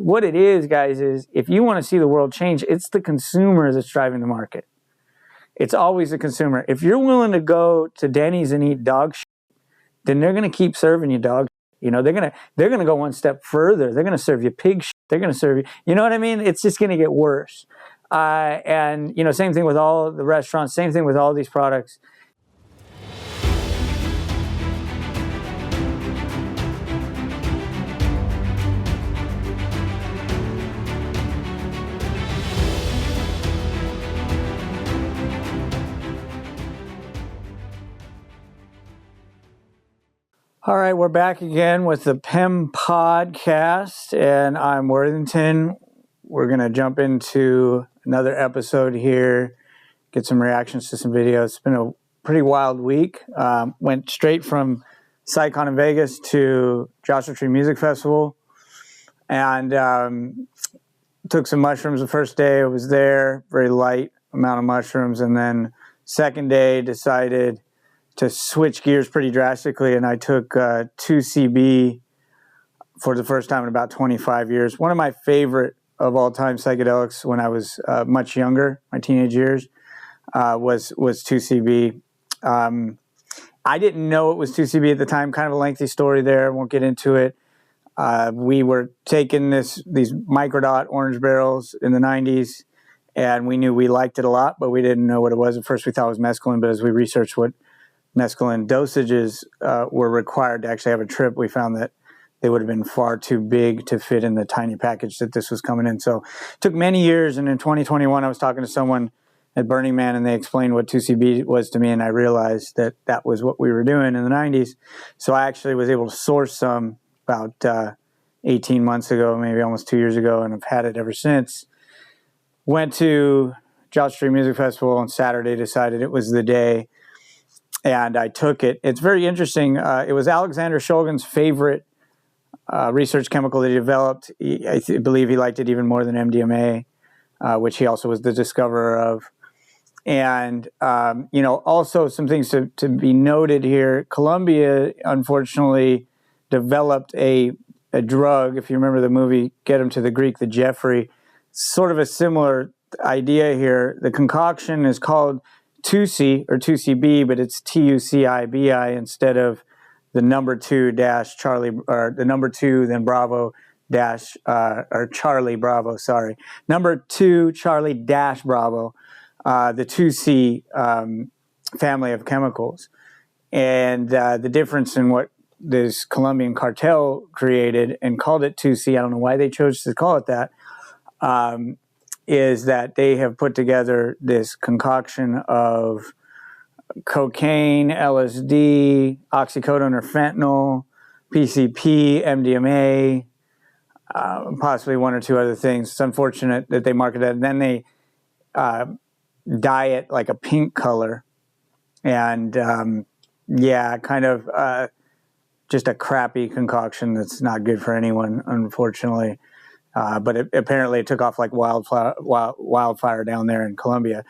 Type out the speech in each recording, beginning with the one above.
what it is, guys, is if you want to see the world change, it's the consumer that's driving the market. It's always the consumer. If you're willing to go to Denny's and eat dog shit, then they're going to keep serving you dog shit. You know, they're going to go one step further. They're going to serve you pig shit. They're going to serve you, you know what I mean? It's just going to get worse. And, you know, same thing with all the restaurants, same thing with all these products. All right, we're back again with the PEM podcast, and I'm Worthington. We're going to jump into another episode here, get some reactions to some videos. It's been a pretty wild week. Went straight from PsychCon in Vegas to Joshua Tree Music Festival, and took some mushrooms the first day I was there, very light amount of mushrooms, and then second day decided to switch gears pretty drastically, and I took 2CB for the first time in about 25 years. One of my favorite of all time psychedelics when I was much younger, my teenage years, was 2CB. I didn't know it was 2CB at the time. Kind of a lengthy story there. I won't get into it. We were taking these microdot orange barrels in the 90s, and we knew we liked it a lot, but we didn't know what it was. At first we thought it was mescaline, but as we researched what mescaline dosages were required to actually have a trip, we found that they would have been far too big to fit in the tiny package that this was coming in. So it took many years, and in 2021 I was talking to someone at Burning Man, and they explained what 2CB was to me, and I realized that that was what we were doing in the 90s. So I actually was able to source some about 18 months ago, maybe almost 2 years ago, and I've had it ever since. Went to Joshua Tree Music Festival on Saturday, decided it was the day, and I took it. It's very interesting. It was Alexander Shulgin's favorite research chemical that he developed. I believe he liked it even more than MDMA, which he also was the discoverer of. And, you know, also some things to be noted here. Columbia, unfortunately, developed a drug. If you remember the movie Get Him to the Greek, the Jeffrey, sort of a similar idea here. The concoction is called 2C or 2CB, but it's TUCIBI instead of the number 2 dash Charlie, or the number 2 then Bravo dash or Charlie Bravo, sorry, number 2 Charlie dash Bravo, the 2C family of chemicals. And the difference in what this Colombian cartel created and called it 2C, I don't know why they chose to call it that, is that they have put together this concoction of cocaine, LSD, oxycodone or fentanyl, PCP, MDMA, possibly one or two other things. It's unfortunate that they market it. And then they dye it like a pink color. And yeah, kind of just a crappy concoction that's not good for anyone, unfortunately. But apparently it took off like wildfire down there in Colombia.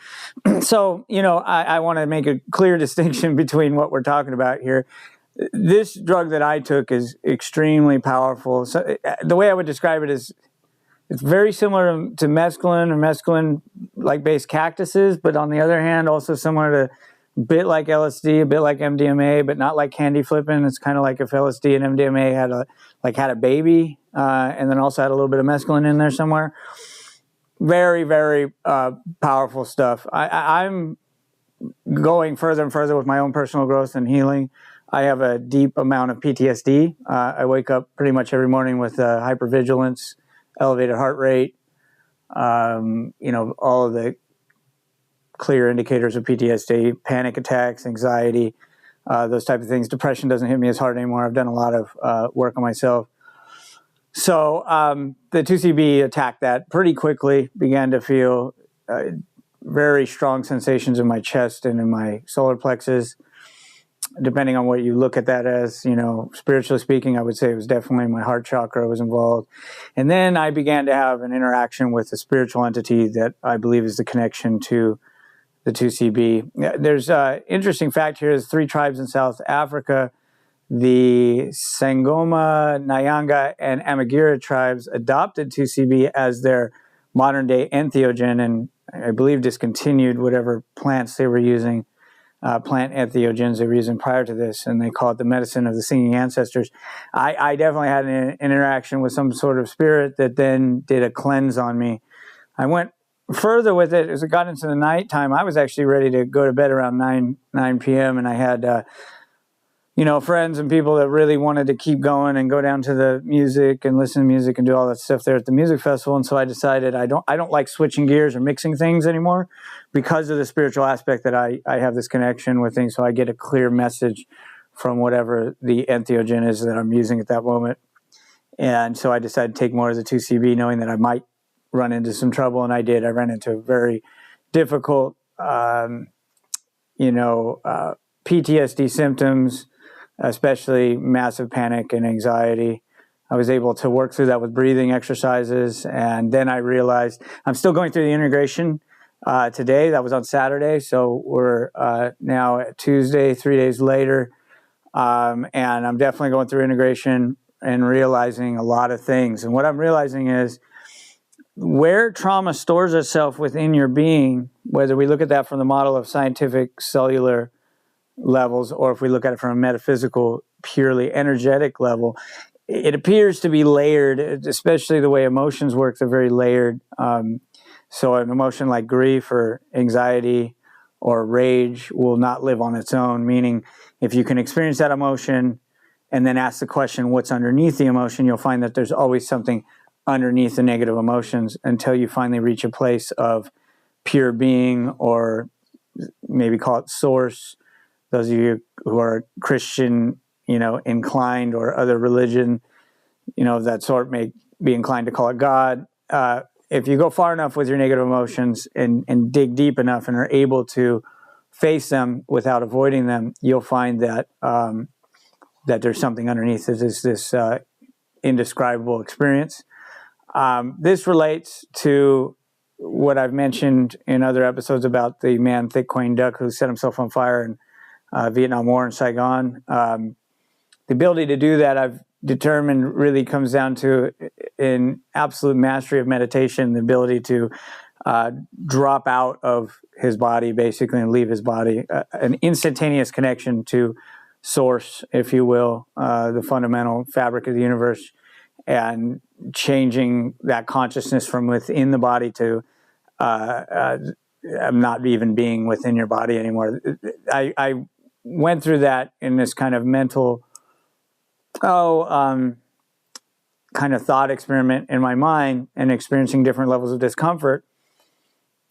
So, you know, I want to make a clear distinction between what we're talking about here. This drug that I took is extremely powerful. So the way I would describe it is it's very similar to mescaline or mescaline-like based cactuses, but on the other hand, also similar to a bit like LSD, a bit like MDMA, but not like candy flipping. It's kind of like if LSD and MDMA had a baby, and then also had a little bit of mescaline in there somewhere. Very, very powerful stuff. I'm going further and further with my own personal growth and healing. I have a deep amount of PTSD. I wake up pretty much every morning with hypervigilance, elevated heart rate, you know, all of the clear indicators of PTSD, panic attacks, anxiety, those type of things. Depression doesn't hit me as hard anymore. I've done a lot of work on myself. So the 2CB attacked that pretty quickly, began to feel very strong sensations in my chest and in my solar plexus. Depending on what you look at that as, you know, spiritually speaking, I would say it was definitely my heart chakra was involved. And then I began to have an interaction with a spiritual entity that I believe is the connection to the 2CB. There's an interesting fact here. There's 3 tribes in South Africa the Sangoma, Nyanga, and Amagira tribes adopted 2CB as their modern-day entheogen, and I believe discontinued whatever plants they were using, plant entheogens they were using prior to this, and they call it the medicine of the singing ancestors. I definitely had an interaction with some sort of spirit that then did a cleanse on me. I went further with it as it got into the nighttime. I was actually ready to go to bed around 9 p.m., and I had friends and people that really wanted to keep going and go down to the music and listen to music and do all that stuff there at the music festival. And so I decided I don't like switching gears or mixing things anymore because of the spiritual aspect that I have this connection with things. So I get a clear message from whatever the entheogen is that I'm using at that moment. And so I decided to take more of the 2CB, knowing that I might run into some trouble. And I did. I ran into a very difficult, PTSD symptoms, especially massive panic and anxiety. I was able to work through that with breathing exercises. And then I realized I'm still going through the integration today. That was on Saturday. So we're now at Tuesday, 3 days later. And I'm definitely going through integration and realizing a lot of things. And what I'm realizing is where trauma stores itself within your being, whether we look at that from the model of scientific cellular levels, or if we look at it from a metaphysical, purely energetic level, it appears to be layered, especially the way emotions work. They're very layered. So an emotion like grief or anxiety or rage will not live on its own, meaning if you can experience that emotion and then ask the question, what's underneath the emotion, you'll find that there's always something underneath the negative emotions until you finally reach a place of pure being, or maybe call it source. Those of you who are Christian, inclined, or other religion, of that sort may be inclined to call it God. If you go far enough with your negative emotions and dig deep enough and are able to face them without avoiding them, you'll find that that there's something underneath. There's this indescribable experience. This relates to what I've mentioned in other episodes about the man Thich Quang Duc who set himself on fire in Vietnam War in Saigon. The ability to do that, I've determined, really comes down to an absolute mastery of meditation, the ability to drop out of his body, basically, and leave his body, an instantaneous connection to source, if you will, the fundamental fabric of the universe, and changing that consciousness from within the body to not even being within your body anymore. I went through that in this kind of mental, kind of thought experiment in my mind, and experiencing different levels of discomfort.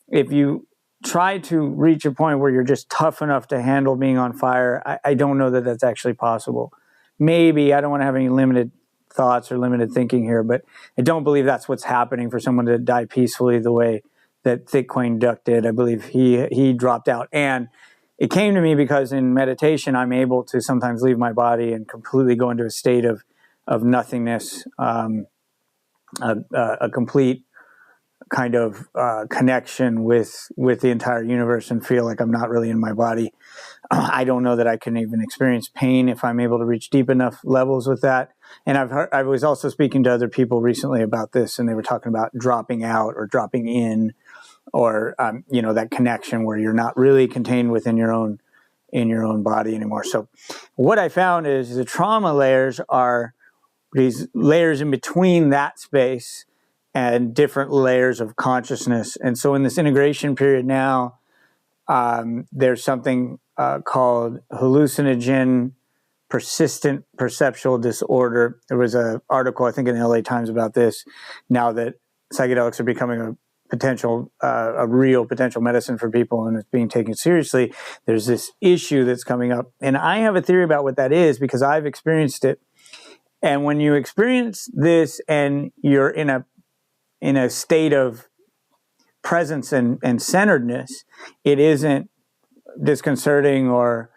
If you try to reach a point where you're just tough enough to handle being on fire, I don't know that that's actually possible. Maybe, I don't want to have any limited thoughts or limited thinking here, but I don't believe that's what's happening for someone to die peacefully the way that Thich Quang Duc did. I believe he dropped out. And it came to me because in meditation, I'm able to sometimes leave my body and completely go into a state of nothingness, a complete kind of connection with the entire universe, and feel like I'm not really in my body. I don't know that I can even experience pain if I'm able to reach deep enough levels with that. And I was also speaking to other people recently about this, and they were talking about dropping out or dropping in, or that connection where you're not really contained within your own body anymore. So what I found is the trauma layers are these layers in between that space and different layers of consciousness. And so in this integration period now, there's something called hallucinogen persistent perceptual disorder. There was an article, I think, in the LA Times about this, now that psychedelics are becoming a real potential medicine for people, and it's being taken seriously. There's this issue that's coming up. And I have a theory about what that is because I've experienced it. And when you experience this and you're in a state of presence and centeredness, it isn't disconcerting or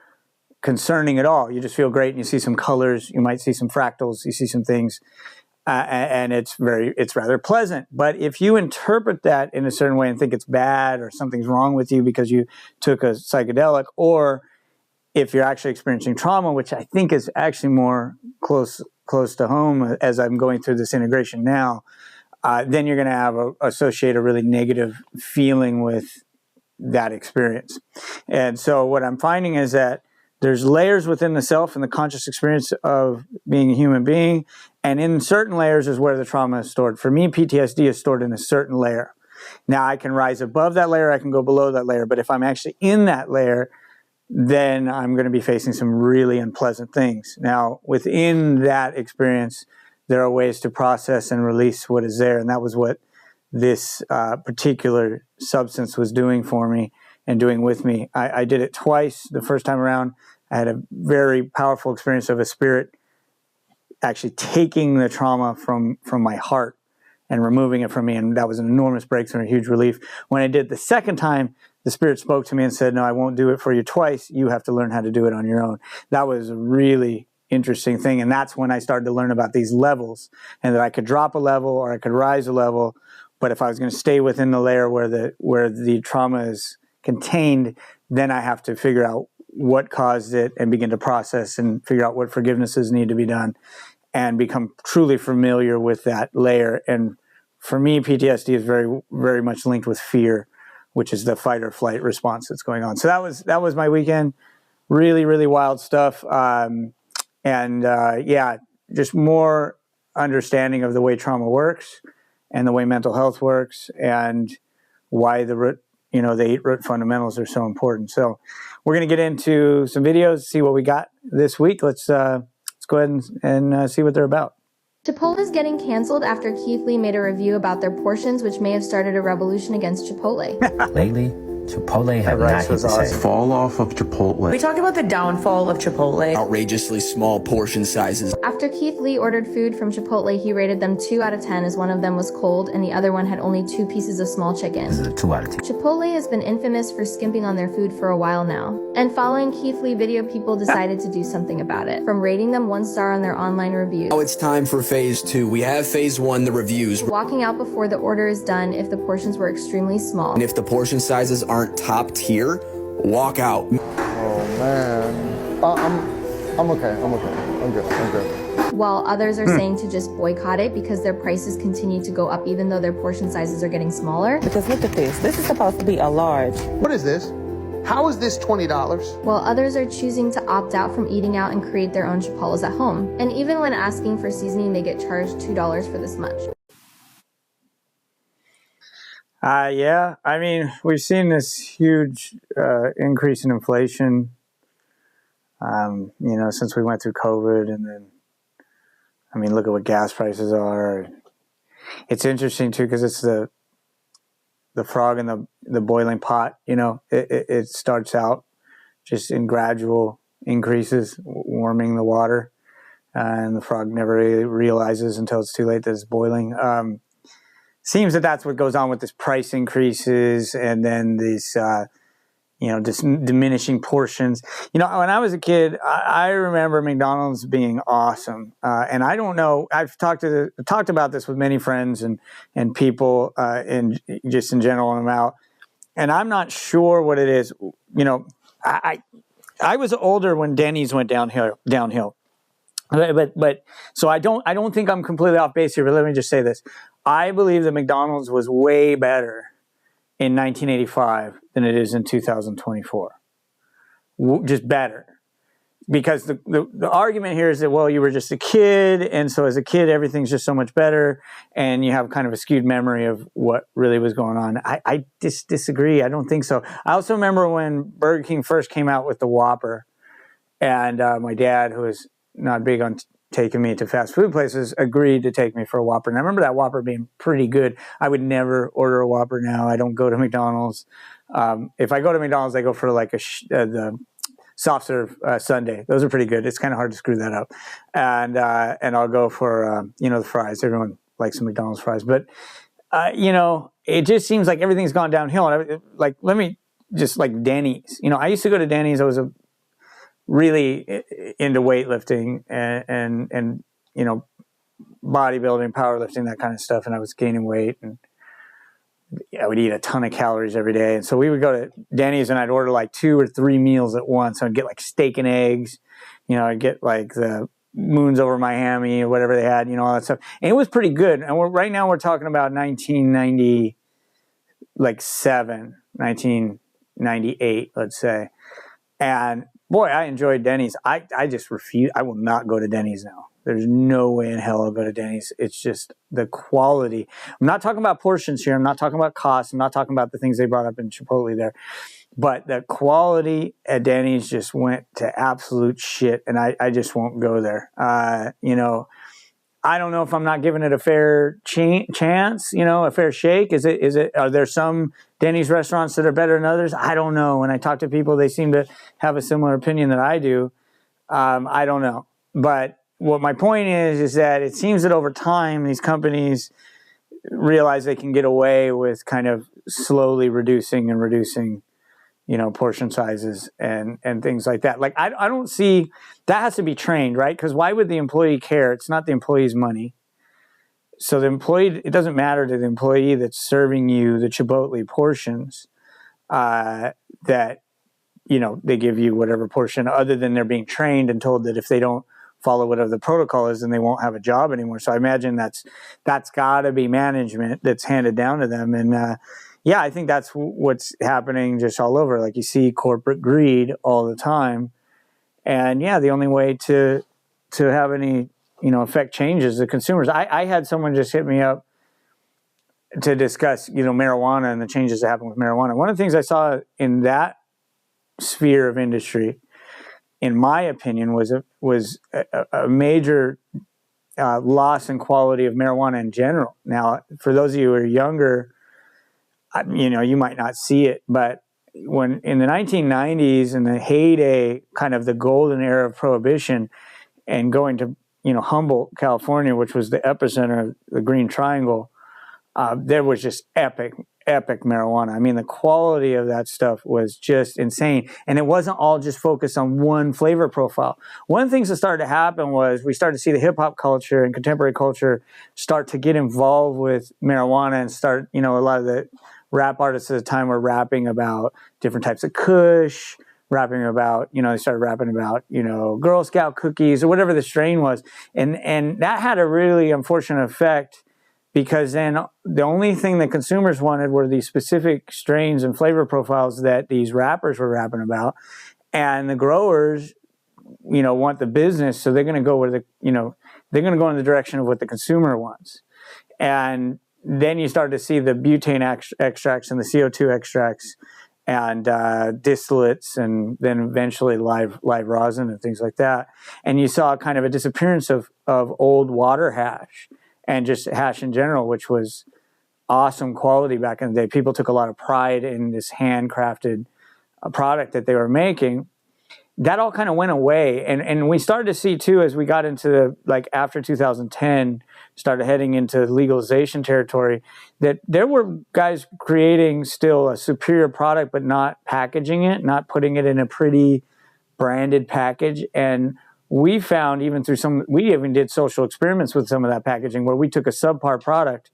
concerning at all. You just feel great, and you see some colors, you might see some fractals, you see some things, and it's rather pleasant. But if you interpret that in a certain way and think it's bad or something's wrong with you because you took a psychedelic, or if you're actually experiencing trauma, which I think is actually more close to home as I'm going through this integration now, then you're going to have associate a really negative feeling with that experience. And so what I'm finding is that there's layers within the self and the conscious experience of being a human being, and in certain layers is where the trauma is stored. For me, PTSD is stored in a certain layer. Now, I can rise above that layer, I can go below that layer, but if I'm actually in that layer, then I'm going to be facing some really unpleasant things. Now, within that experience, there are ways to process and release what is there, and that was what this particular substance was doing for me and doing with me. I did it twice. The first time around, I had a very powerful experience of a spirit actually taking the trauma from my heart and removing it from me, and that was an enormous breakthrough and a huge relief. When I did the second time, the spirit spoke to me and said, no, I won't do it for you twice. You have to learn how to do it on your own. That was a really interesting thing, and that's when I started to learn about these levels, and that I could drop a level or I could rise a level, but if I was going to stay within the layer where the trauma is contained, then I have to figure out what caused it and begin to process and figure out what forgivenesses need to be done and become truly familiar with that layer. And for me, PTSD is very, very much linked with fear, which is the fight or flight response that's going on. So that was my weekend. Really, really wild stuff. Yeah, just more understanding of the way trauma works and the way mental health works and why the 8 root fundamentals are so important. So we're going to get into some videos, see what we got this week. Let's go ahead and see what they're about. Chipotle is getting canceled after Keith Lee made a review about their portions, which may have started a revolution against Chipotle. Lately, Chipotle have not hit the same. Fall off of Chipotle. We talked about the downfall of Chipotle. Outrageously small portion sizes. After Keith Lee ordered food from Chipotle, he rated them 2 out of 10 as one of them was cold and the other one had only 2 pieces of small chicken. This is a 2 out of 10. Chipotle has been infamous for skimping on their food for a while now. And following Keith Lee video, people decided to do something about it, from rating them 1 star on their online reviews. Now it's time for phase 2. We have phase 1, the reviews. Walking out before the order is done if the portions were extremely small. And if the portion sizes aren't top tier, walk out. Oh man. I'm okay. I'm good. While others are saying to just boycott it because their prices continue to go up even though their portion sizes are getting smaller. Because look at this. This is supposed to be a large. What is this? How is this $20? While others are choosing to opt out from eating out and create their own Chipotles at home. And even when asking for seasoning, they get charged $2 for this much. Yeah, I mean, we've seen this huge increase in inflation, since we went through COVID. And then, I mean, look at what gas prices are. It's interesting, too, because it's the frog in the boiling pot. It starts out just in gradual increases, warming the water, and the frog never really realizes until it's too late that it's boiling. Seems that that's what goes on with this price increases and then these, diminishing portions. When I was a kid, I remember McDonald's being awesome. And I don't know, I've talked about this with many friends and people in general when I'm out. And I'm not sure what it is. I was older when Denny's went downhill. But so I don't think I'm completely off base here, but let me just say this. I believe that McDonald's was way better in 1985 than it is in 2024. Just better. Because the argument here is that, well, you were just a kid, and so as a kid, everything's just so much better, and you have kind of a skewed memory of what really was going on. I disagree. I don't think so. I also remember when Burger King first came out with the Whopper, and my dad, who is not big on taking me to fast food places, agreed to take me for a Whopper. And I remember that Whopper being pretty good. I would never order a Whopper now. I don't go to McDonald's. If I go to McDonald's, I go for like the soft serve sundae. Those are pretty good. It's kind of hard to screw that up. And I'll go for, the fries. Everyone likes some McDonald's fries. But, it just seems like everything's gone downhill. And let me just like Denny's. I used to go to Denny's. I was really into weightlifting and bodybuilding, powerlifting, that kind of stuff. And I was gaining weight. And I would eat a ton of calories every day. And so we would go to Denny's and I'd order like 2 or 3 meals at once. I'd get like steak and eggs, I'd get like the moons over Miami or whatever they had, all that stuff. And it was pretty good. And right now we're talking about 1998, let's say. And boy, I enjoyed Denny's. I just refuse. I will not go to Denny's now. There's no way in hell I'll go to Denny's. It's just the quality. I'm not talking about portions here. I'm not talking about cost. I'm not talking about the things they brought up in Chipotle there. But the quality at Denny's just went to absolute shit, and I just won't go there. I don't know if I'm not giving it a fair chance, a fair shake. Is it? Are there some Denny's restaurants that are better than others? I don't know. When I talk to people, they seem to have a similar opinion that I do. I don't know. But what my point is that it seems that over time, these companies realize they can get away with kind of slowly reducing, portion sizes and things like that. Like, I don't see, that has to be trained, right? Because why would the employee care? It's not the employee's money. So the employee, it doesn't matter to the employee that's serving you the Chipotle portions that, they give you whatever portion, other than they're being trained and told that if they don't follow whatever the protocol is, then they won't have a job anymore. So I imagine that's got to be management that's handed down to them. And I think that's what's happening just all over. Like, you see corporate greed all the time. And the only way to have any, affect changes the consumers. I had someone just hit me up to discuss, marijuana and the changes that happen with marijuana. One of the things I saw in that sphere of industry, in my opinion, was a major loss in quality of marijuana in general. Now, for those of you who are younger, you might not see it, but when in the 1990s, in the heyday, kind of the golden era of prohibition, and going to Humboldt, California, which was the epicenter of the Green Triangle, there was just epic marijuana. I mean, the quality of that stuff was just insane. And it wasn't all just focused on one flavor profile. One of the things that started to happen was we started to see the hip hop culture and contemporary culture start to get involved with marijuana and start, a lot of the rap artists at the time were rapping about different types of kush, rapping about, they started rapping about, Girl Scout cookies or whatever the strain was. And that had a really unfortunate effect, because then the only thing that consumers wanted were these specific strains and flavor profiles that these rappers were rapping about. And the growers, want the business. So they're going to go where they're going to go in the direction of what the consumer wants. And then you start to see the butane extracts and the CO2 extracts and distillates, and then eventually live rosin and things like that. And you saw kind of a disappearance of old water hash and just hash in general, which was awesome quality back in the day. People took a lot of pride in this handcrafted product that they were making. That all kind of went away. And we started to see, too, as we got into after 2010, started heading into legalization territory, that there were guys creating still a superior product, but not packaging it, not putting it in a pretty branded package. And we found, we even did social experiments with some of that packaging, where we took a subpar product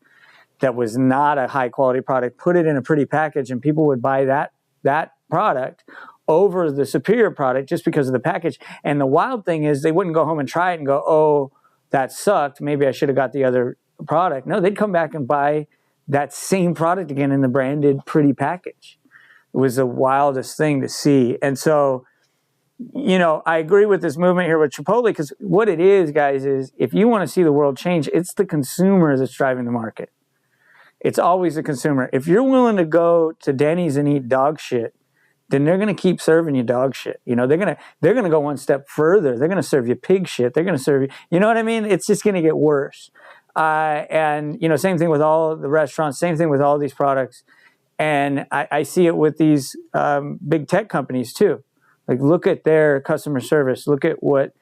that was not a high quality product, put it in a pretty package, and people would buy that product over the superior product just because of the package. And the wild thing is, they wouldn't go home and try it and go, oh, that sucked, maybe I should have got the other product. No, they'd come back and buy that same product again in the branded pretty package. It was the wildest thing to see. And so, I agree with this movement here with Chipotle, because what it is, guys, is if you want to see the world change, it's the consumer that's driving the market. It's always the consumer. If you're willing to go to Denny's and eat dog shit, then they're going to keep serving you dog shit. They're going to go one step further. They're going to serve you pig shit. They're going to serve you, you know what I mean? It's just going to get worse. And same thing with all the restaurants, same thing with all these products. And I see it with these big tech companies too. Like, look at their customer service. Look at what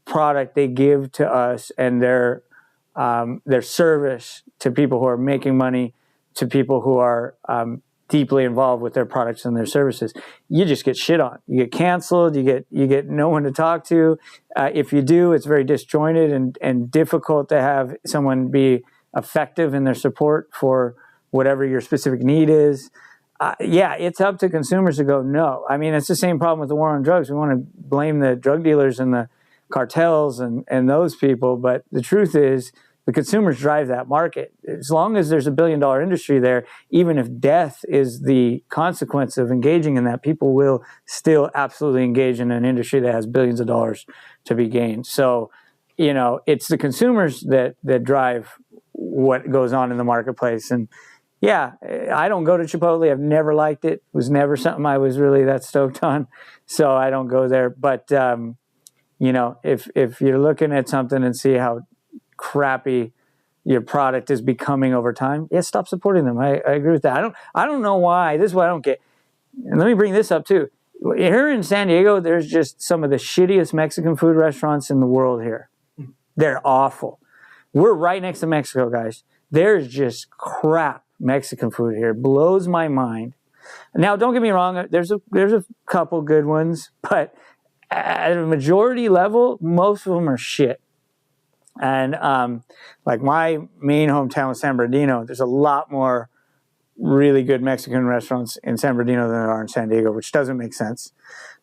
product they give to us, and their service to people who are making money, to people who are deeply involved with their products and their services. You just get shit on. You get canceled. You get no one to talk to. If you do, it's very disjointed and difficult to have someone be effective in their support for whatever your specific need is. Yeah, it's up to consumers to go, no. I mean, it's the same problem with the war on drugs. We want to blame the drug dealers and the cartels and those people, but the truth is the consumers drive that market. As long as there's $1 billion industry there, even if death is the consequence of engaging in that, people will still absolutely engage in an industry that has billions of dollars to be gained. So, it's the consumers that drive what goes on in the marketplace. And yeah, I don't go to Chipotle. I've never liked it. It was never something I was really that stoked on. So I don't go there. But, if you're looking at something and see how crappy your product is becoming over time, yeah, stop supporting them. I agree with that. I don't know why. This is what I don't get. And let me bring this up too. Here in San Diego, there's just some of the shittiest Mexican food restaurants in the world here. They're awful. We're right next to Mexico, guys. There's just crap Mexican food here. Blows my mind. Now, don't get me wrong. There's a couple good ones, but at a majority level, most of them are shit. And like my main hometown was San Bernardino. There's a lot more really good Mexican restaurants in San Bernardino than there are in San Diego, which doesn't make sense.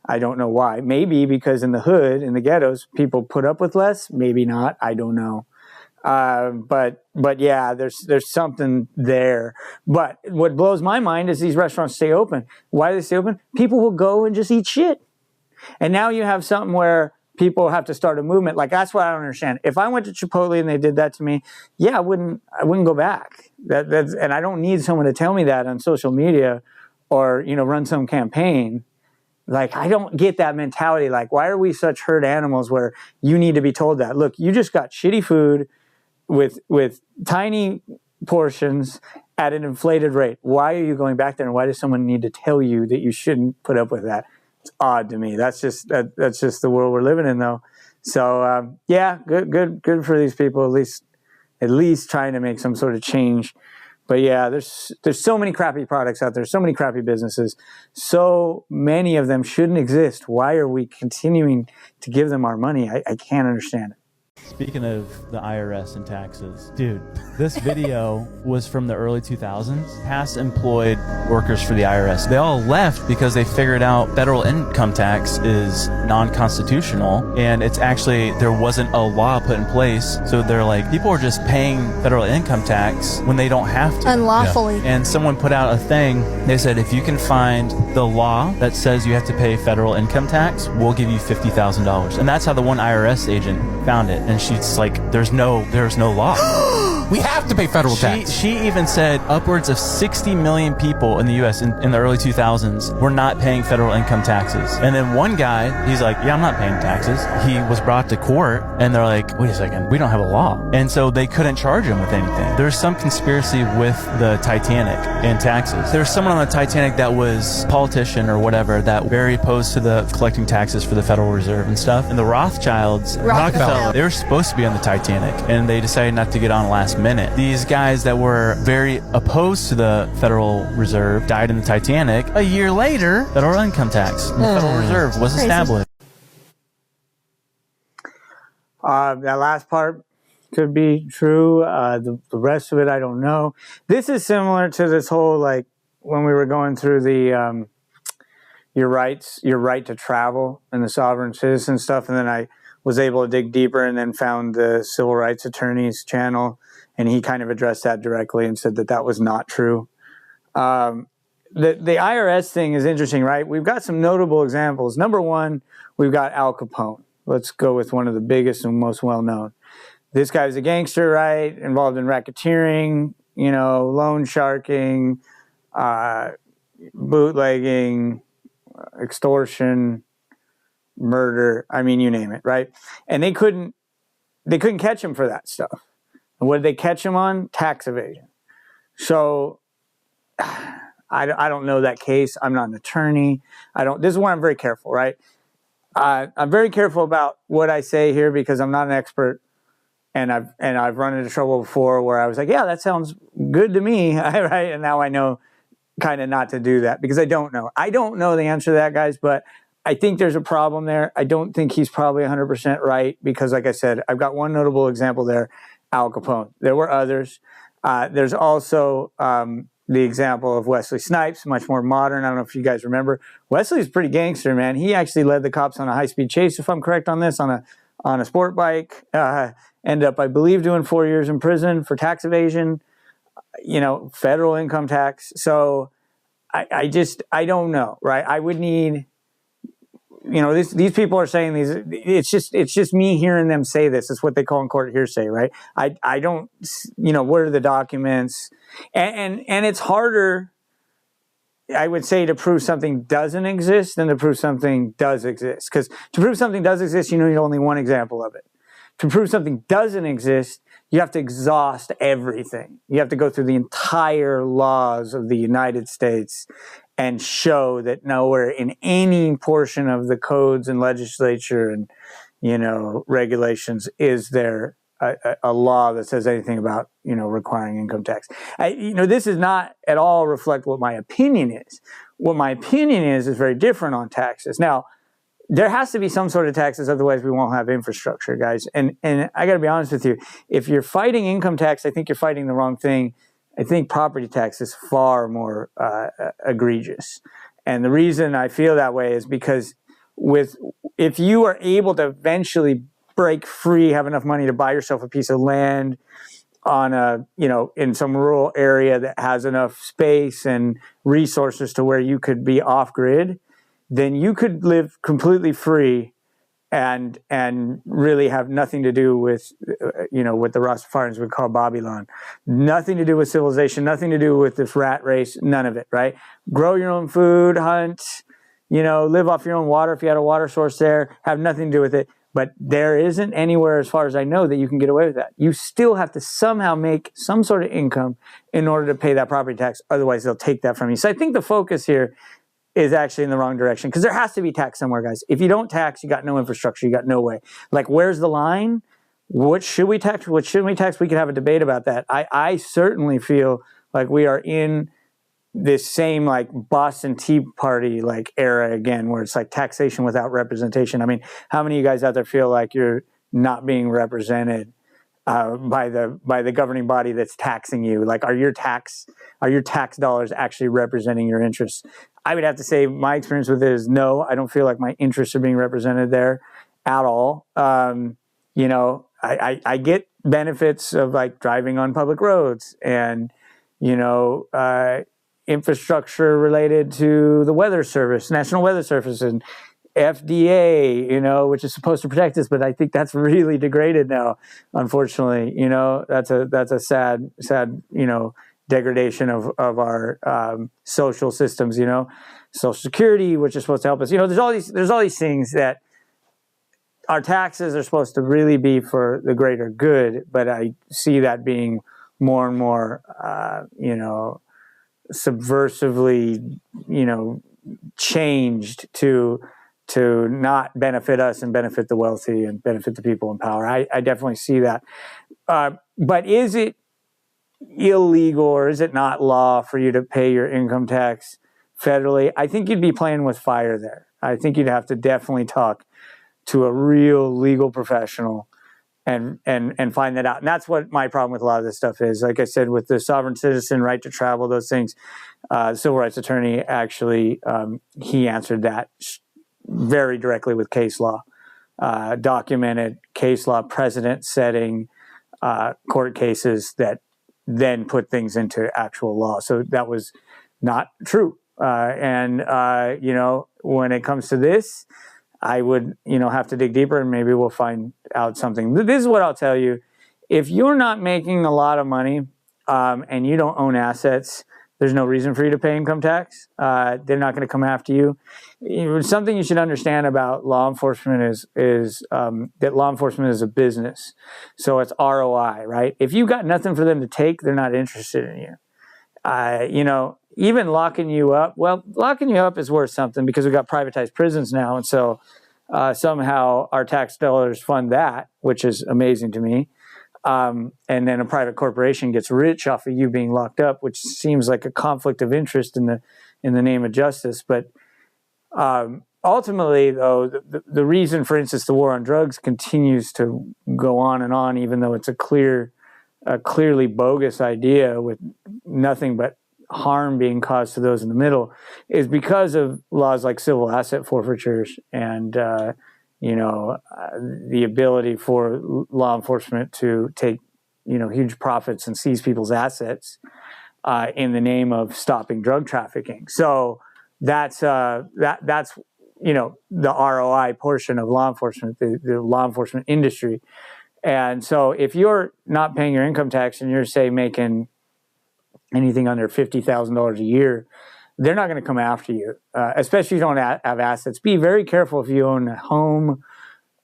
I don't know why. Maybe because in the hood, in the ghettos, people put up with less. Maybe not. I don't know. But yeah, there's something there. But what blows my mind is these restaurants stay open. Why do they stay open? People will go and just eat shit. And now you have something where people have to start a movement. Like, that's what I don't understand. If I went to Chipotle and they did that to me, yeah, I wouldn't go back. And I don't need someone to tell me that on social media or, run some campaign. Like, I don't get that mentality. Like, why are we such herd animals where you need to be told that? Look, you just got shitty food with tiny portions at an inflated rate. Why are you going back there? And why does someone need to tell you that you shouldn't put up with that? It's odd to me. That's just the world we're living in, though. So yeah, good for these people, at least trying to make some sort of change. But yeah, there's so many crappy products out there, so many crappy businesses, so many of them shouldn't exist. Why are we continuing to give them our money? I can't understand it. Speaking of the IRS and taxes, dude, this video was from the early 2000s. Past employed workers for the IRS, they all left because they figured out federal income tax is non-constitutional, and it's actually, there wasn't a law put in place. So they're like, people are just paying federal income tax when they don't have to. Unlawfully. Yeah. And someone put out a thing, they said, if you can find the law that says you have to pay federal income tax, we'll give you $50,000. And that's how the one IRS agent found it. And she's like, there's no law. We have to pay federal tax. She even said upwards of 60 million people in the U.S. in the early 2000s were not paying federal income taxes. And then one guy, he's like, yeah, I'm not paying taxes. He was brought to court, and they're like, wait a second, we don't have a law. And so they couldn't charge him with anything. There's some conspiracy with the Titanic and taxes. There's someone on the Titanic that was a politician or whatever that very opposed to the collecting taxes for the Federal Reserve and stuff. And the Rothschilds, Rockefeller, they were supposed to be on the Titanic, and they decided not to get on last minute. These guys that were very opposed to the Federal Reserve died in the Titanic. A year later, federal income tax and the Federal Reserve was established. That last part could be true. The rest of it, I don't know. This is similar to this whole, like, when we were going through the your right to travel and the sovereign citizen stuff, and then I was able to dig deeper and then found the civil rights attorney's channel, and he kind of addressed that directly and said that was not true. The IRS thing is interesting, right? We've got some notable examples. Number one, we've got Al Capone. Let's go with one of the biggest and most well-known. This guy's a gangster, right? Involved in racketeering, loan sharking, bootlegging, extortion, murder. I mean, you name it, right? And they couldn't catch him for that stuff. And what did they catch him on? Tax evasion. So I don't know that case. I'm not an attorney. This is why I'm very careful, right? I'm very careful about what I say here because I'm not an expert, and I've run into trouble before where I was like, yeah, that sounds good to me, right? And now I know kind of not to do that because I don't know. I don't know the answer to that, guys, but I think there's a problem there. I don't think he's probably 100% right because, like I said, I've got one notable example there, Al Capone. There were others. There's also the example of Wesley Snipes, much more modern. I don't know if you guys remember. Wesley's pretty gangster, man. He actually led the cops on a high-speed chase, if I'm correct on this, on a sport bike. Ended up, I believe, doing 4 years in prison for tax evasion, federal income tax. So I don't know, right? I would need, these people are saying these, it's just me hearing them say this. It's what they call in court hearsay, right? I don't, what are the documents? And it's harder, I would say, to prove something doesn't exist than to prove something does exist. Because to prove something does exist, you need only one example of it. To prove something doesn't exist, you have to exhaust everything. You have to go through the entire laws of the United States and show that nowhere in any portion of the codes and legislature and, regulations is there a law that says anything about, requiring income tax. This does not at all reflect what my opinion is. What my opinion is very different on taxes. Now, there has to be some sort of taxes, otherwise we won't have infrastructure, guys. And I got to be honest with you, if you're fighting income tax, I think you're fighting the wrong thing. I think property tax is far more egregious. And the reason I feel that way is because if you are able to eventually break free, have enough money to buy yourself a piece of land on in some rural area that has enough space and resources to where you could be off grid, then you could live completely free and really have nothing to do with, what the Rastafarians would call Babylon. Nothing to do with civilization, nothing to do with this rat race, none of it, right? Grow your own food, hunt, live off your own water if you had a water source there, have nothing to do with it. But there isn't anywhere, as far as I know, that you can get away with that. You still have to somehow make some sort of income in order to pay that property tax. Otherwise, they'll take that from you. So I think the focus here is actually in the wrong direction, because there has to be tax somewhere, guys. If you don't tax, you got no infrastructure, you got no way. Like, where's the line? What should we tax? What shouldn't we tax? We could have a debate about that. I certainly feel like we are in this same like Boston Tea Party like era again, where it's like taxation without representation. I mean, how many of you guys out there feel like you're not being represented by the governing body that's taxing you? Like, are your tax dollars actually representing your interests? I would have to say my experience with it is no. I don't feel like my interests are being represented there at all. I get benefits of like driving on public roads and infrastructure related to the Weather Service, National Weather Service, and FDA, which is supposed to protect us, but I think that's really degraded now. Unfortunately, that's a sad, degradation of our social systems. Social Security, which is supposed to help us. There's all these things that our taxes are supposed to really be for the greater good, but I see that being more and more, subversively, changed to not benefit us and benefit the wealthy and benefit the people in power. I definitely see that. But is it illegal or is it not law for you to pay your income tax federally? I think you'd be playing with fire there. I think you'd have to definitely talk to a real legal professional and find that out. And that's what my problem with a lot of this stuff is. Like I said, with the sovereign citizen, right to travel, those things, the civil rights attorney actually, he answered that very directly with case law, documented case law, precedent-setting court cases that then put things into actual law. So that was not true. When it comes to this, I would, have to dig deeper and maybe we'll find out something. This is what I'll tell you. If you're not making a lot of money and you don't own assets, there's no reason for you to pay income tax. They're not going to come after you. Something you should understand about law enforcement is that law enforcement is a business. So it's ROI, right? If you've got nothing for them to take, they're not interested in you. Even locking you up is worth something because we've got privatized prisons now. And so somehow our tax dollars fund that, which is amazing to me. And then a private corporation gets rich off of you being locked up, which seems like a conflict of interest in the name of justice. But ultimately, though, the reason, for instance, the war on drugs continues to go on and on, even though it's a clear a clearly bogus idea with nothing but harm being caused to those in the middle, is because of laws like civil asset forfeitures and the ability for law enforcement to take huge profits and seize people's assets in the name of stopping drug trafficking. So that's the ROI portion of law enforcement, the law enforcement industry. And so if you're not paying your income tax and you're, say, making anything under $50,000 a year, they're not going to come after you, especially if you don't have assets. Be very careful if you own a home.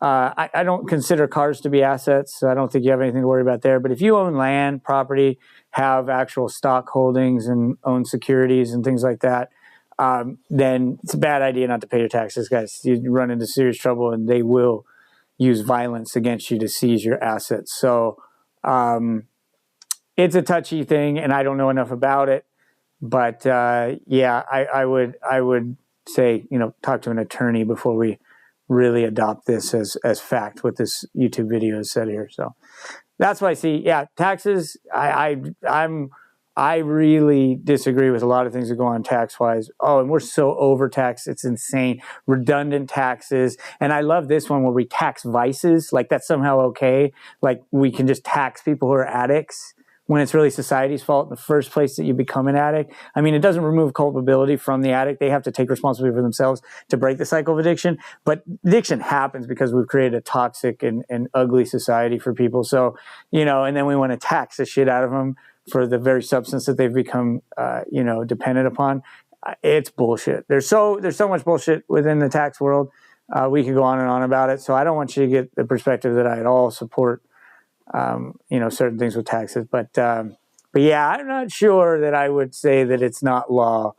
I don't consider cars to be assets, so I don't think you have anything to worry about there. But if you own land, property, have actual stock holdings and own securities and things like that, then it's a bad idea not to pay your taxes, guys. You run into serious trouble, and they will use violence against you to seize your assets. So it's a touchy thing, and I don't know enough about it. But I would say, talk to an attorney before we really adopt this as fact, what this YouTube video has said here. So that's what I see. Yeah, taxes. I really disagree with a lot of things that go on tax-wise. Oh, and we're so overtaxed. It's insane. Redundant taxes. And I love this one where we tax vices. Like, that's somehow okay. Like, we can just tax people who are addicts when it's really society's fault in the first place that you become an addict. I mean, it doesn't remove culpability from the addict. They have to take responsibility for themselves to break the cycle of addiction. But addiction happens because we've created a toxic and ugly society for people. So, and then we want to tax the shit out of them for the very substance that they've become, dependent upon. It's bullshit. There's so much bullshit within the tax world. We could go on and on about it. So I don't want you to get the perspective that I at all support, certain things with taxes. But yeah, I'm not sure that I would say that it's not law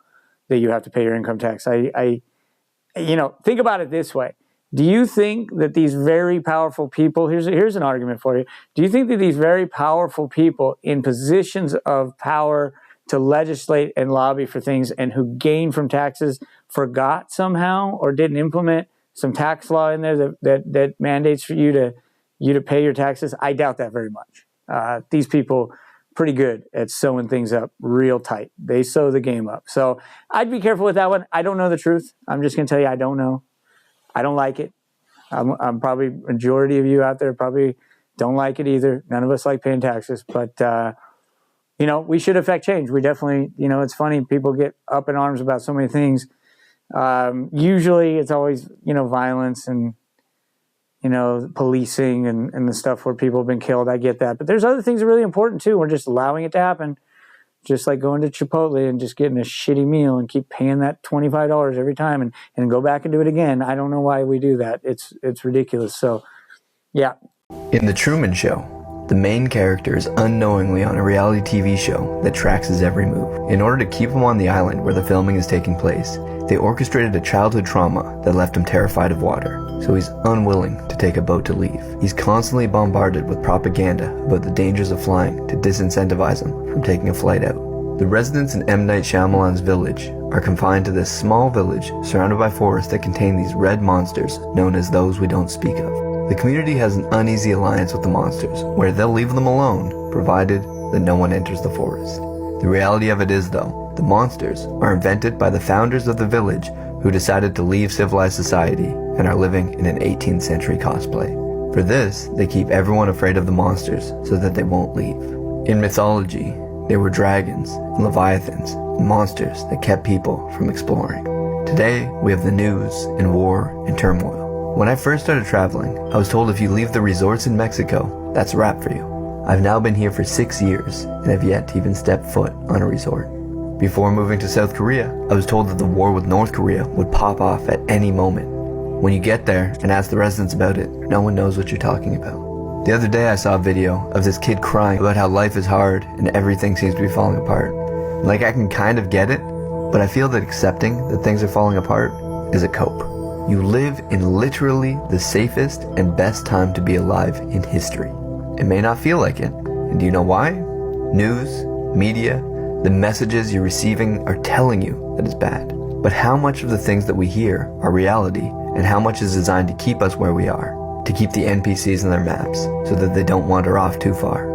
that you have to pay your income tax. I think about it this way. Do you think that these very powerful people, here's an argument for you. Do you think that these very powerful people in positions of power to legislate and lobby for things and who gain from taxes forgot somehow or didn't implement some tax law in there that mandates for you to pay your taxes? I doubt that very much. These people pretty good at sewing things up real tight. They sew the game up. So I'd be careful with that one. I don't know the truth. I'm just going to tell you I don't know. I don't like it. I'm probably majority of you out there probably don't like it either. None of us like paying taxes, but we should affect change. We definitely, it's funny. People get up in arms about so many things. Usually it's always, violence and, policing and the stuff where people have been killed. I get that, but there's other things that are really important too. We're just allowing it to happen. Just like going to Chipotle and just getting a shitty meal and keep paying that $25 every time and go back and do it again. I don't know why we do that. It's ridiculous. So, yeah. In The Truman Show, the main character is unknowingly on a reality TV show that tracks his every move. In order to keep him on the island where the filming is taking place, they orchestrated a childhood trauma that left him terrified of water, so he's unwilling to take a boat to leave. He's constantly bombarded with propaganda about the dangers of flying to disincentivize him from taking a flight out. The residents in M. Night Shyamalan's village are confined to this small village surrounded by forests that contain these red monsters known as those we don't speak of. The community has an uneasy alliance with the monsters, where they'll leave them alone, provided that no one enters the forest. The reality of it is, though, the monsters are invented by the founders of the village who decided to leave civilized society and are living in an 18th century cosplay. For this, they keep everyone afraid of the monsters so that they won't leave. In mythology, they were dragons and leviathans, and monsters that kept people from exploring. Today, we have the news and war and turmoil. When I first started traveling, I was told if you leave the resorts in Mexico, that's a wrap for you. I've now been here for 6 years and have yet to even step foot on a resort. Before moving to South Korea, I was told that the war with North Korea would pop off at any moment. When you get there and ask the residents about it, no one knows what you're talking about. The other day I saw a video of this kid crying about how life is hard and everything seems to be falling apart. Like, I can kind of get it, but I feel that accepting that things are falling apart is a cope. You live in literally the safest and best time to be alive in history. It may not feel like it, and do you know why? News, media, the messages you're receiving are telling you that it's bad. But how much of the things that we hear are reality, and how much is designed to keep us where we are, to keep the NPCs in their maps so that they don't wander off too far?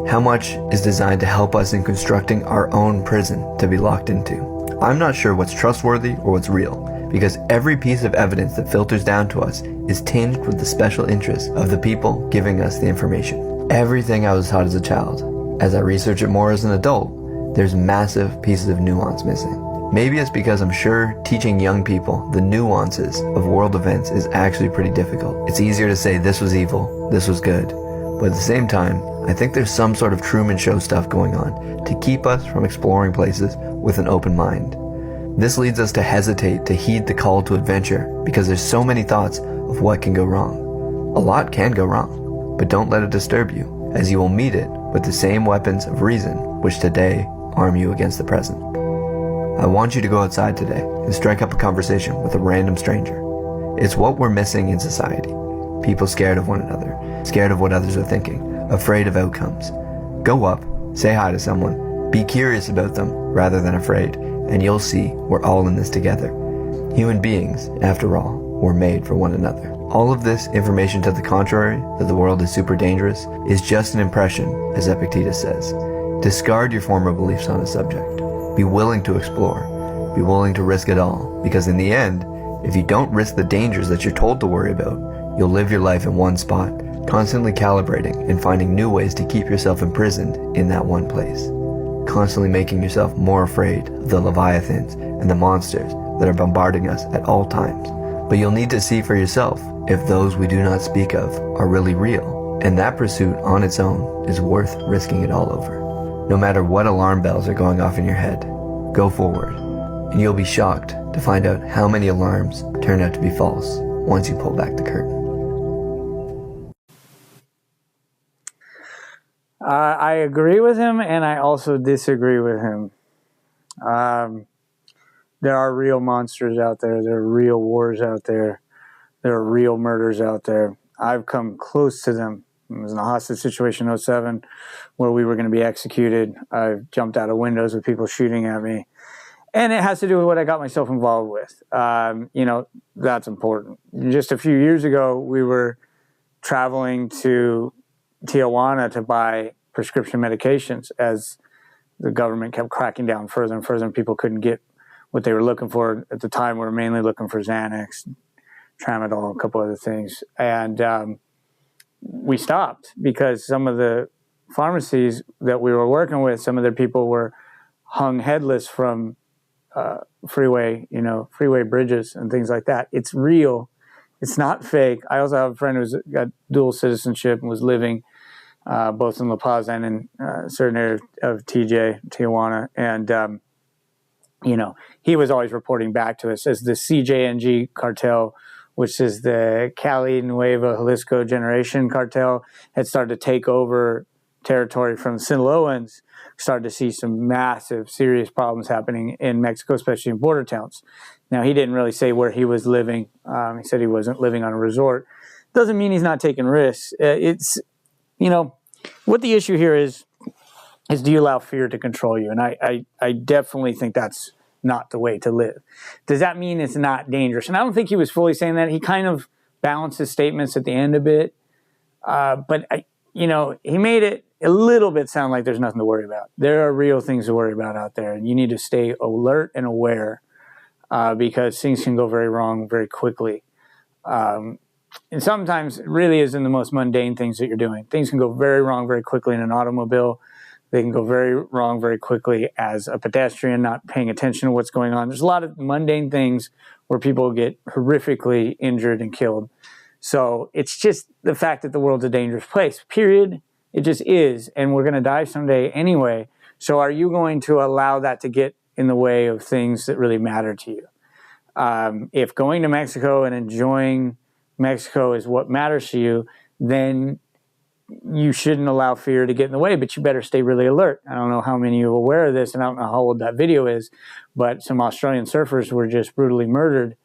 How much is designed to help us in constructing our own prison to be locked into? I'm not sure what's trustworthy or what's real, because every piece of evidence that filters down to us is tinged with the special interests of the people giving us the information. Everything I was taught as a child, as I research it more as an adult, there's massive pieces of nuance missing. Maybe it's because I'm sure teaching young people the nuances of world events is actually pretty difficult. It's easier to say this was evil, this was good, but at the same time, I think there's some sort of Truman Show stuff going on to keep us from exploring places with an open mind. This leads us to hesitate to heed the call to adventure because there's so many thoughts of what can go wrong. A lot can go wrong, but don't let it disturb you, as you will meet it with the same weapons of reason which today arm you against the present. I want you to go outside today and strike up a conversation with a random stranger. It's what we're missing in society. People scared of one another, scared of what others are thinking, afraid of outcomes. Go up, say hi to someone, be curious about them rather than afraid, and you'll see we're all in this together. Human beings, after all, were made for one another. All of this information to the contrary, that the world is super dangerous, is just an impression, as Epictetus says. Discard your former beliefs on a subject. Be willing to explore. Be willing to risk it all, because in the end, if you don't risk the dangers that you're told to worry about, you'll live your life in one spot, constantly calibrating and finding new ways to keep yourself imprisoned in that one place. Constantly making yourself more afraid of the leviathans and the monsters that are bombarding us at all times. But you'll need to see for yourself if those we do not speak of are really real, and that pursuit on its own is worth risking it all over. No matter what alarm bells are going off in your head, go forward, and you'll be shocked to find out how many alarms turn out to be false once you pull back the curtain. I agree with him, and I also disagree with him. There are real monsters out there. There are real wars out there. There are real murders out there. I've come close to them. I was in a hostage situation in 2007 where we were going to be executed. I've jumped out of windows with people shooting at me. And it has to do with what I got myself involved with. That's important. Just a few years ago, we were traveling to Tijuana to buy prescription medications as the government kept cracking down further and further, and people couldn't get what they were looking for. At the time, we were mainly looking for Xanax, Tramadol, a couple other things. And we stopped because some of the pharmacies that we were working with, some of their people were hung headless from freeway bridges and things like that. It's real. It's not fake. I also have a friend who's got dual citizenship and was living both in La Paz and in a certain area of Tijuana. And, he was always reporting back to us as the CJNG cartel, which is the Cali Nueva Jalisco Generation cartel, had started to take over territory from Sinaloans. Started to see some massive, serious problems happening in Mexico, especially in border towns. Now, he didn't really say where he was living. He said he wasn't living on a resort. Doesn't mean he's not taking risks. What the issue here is do you allow fear to control you? And I definitely think that's not the way to live. Does that mean it's not dangerous? And I don't think he was fully saying that. He kind of balanced his statements at the end a bit. But he made it a little bit sound like there's nothing to worry about. There are real things to worry about out there, and you need to stay alert and aware because things can go very wrong very quickly. And sometimes it really is in the most mundane things that you're doing. Things can go very wrong very quickly in an automobile. They can go very wrong very quickly as a pedestrian, not paying attention to what's going on. There's a lot of mundane things where people get horrifically injured and killed. So it's just the fact that the world's a dangerous place, period. It just is, and we're going to die someday anyway. So are you going to allow that to get in the way of things that really matter to you? If going to Mexico and enjoying Mexico is what matters to you, then you shouldn't allow fear to get in the way, but you better stay really alert. I don't know how many of you are aware of this, and I don't know how old that video is, but some Australian surfers were just brutally murdered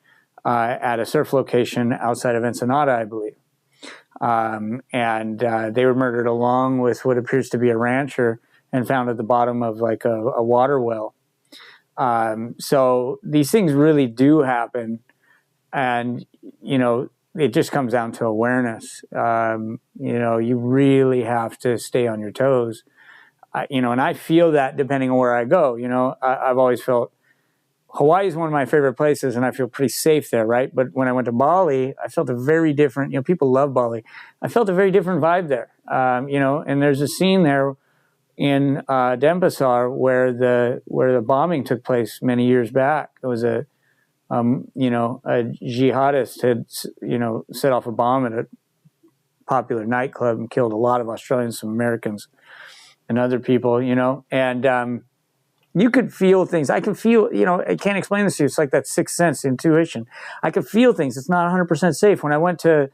at a surf location outside of Ensenada, I believe. And they were murdered along with what appears to be a rancher and found at the bottom of like a water well. So these things really do happen. And, it just comes down to awareness. You really have to stay on your toes. And I feel that depending on where I go. I've always felt Hawaii is one of my favorite places, and I feel pretty safe there, right? But when I went to Bali, I felt a very different. People love Bali. I felt a very different vibe there. And there's a scene there in Denpasar where the bombing took place many years back. It was a jihadist had set off a bomb at a popular nightclub and killed a lot of Australians, some Americans, and other people. And you could feel things. I can feel. I can't explain this to you. It's like that sixth sense, intuition. I could feel things. It's not 100% safe. When I went to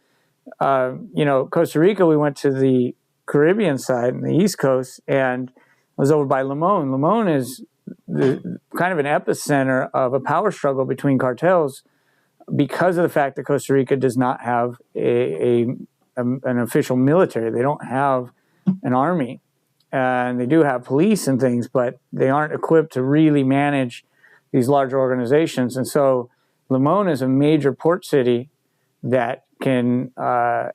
Costa Rica, we went to the Caribbean side and the East Coast, and I was over by Limon. Limon is kind of an epicenter of a power struggle between cartels because of the fact that Costa Rica does not have an official military. They don't have an army, and they do have police and things, but they aren't equipped to really manage these larger organizations. And so Limon is a major port city that can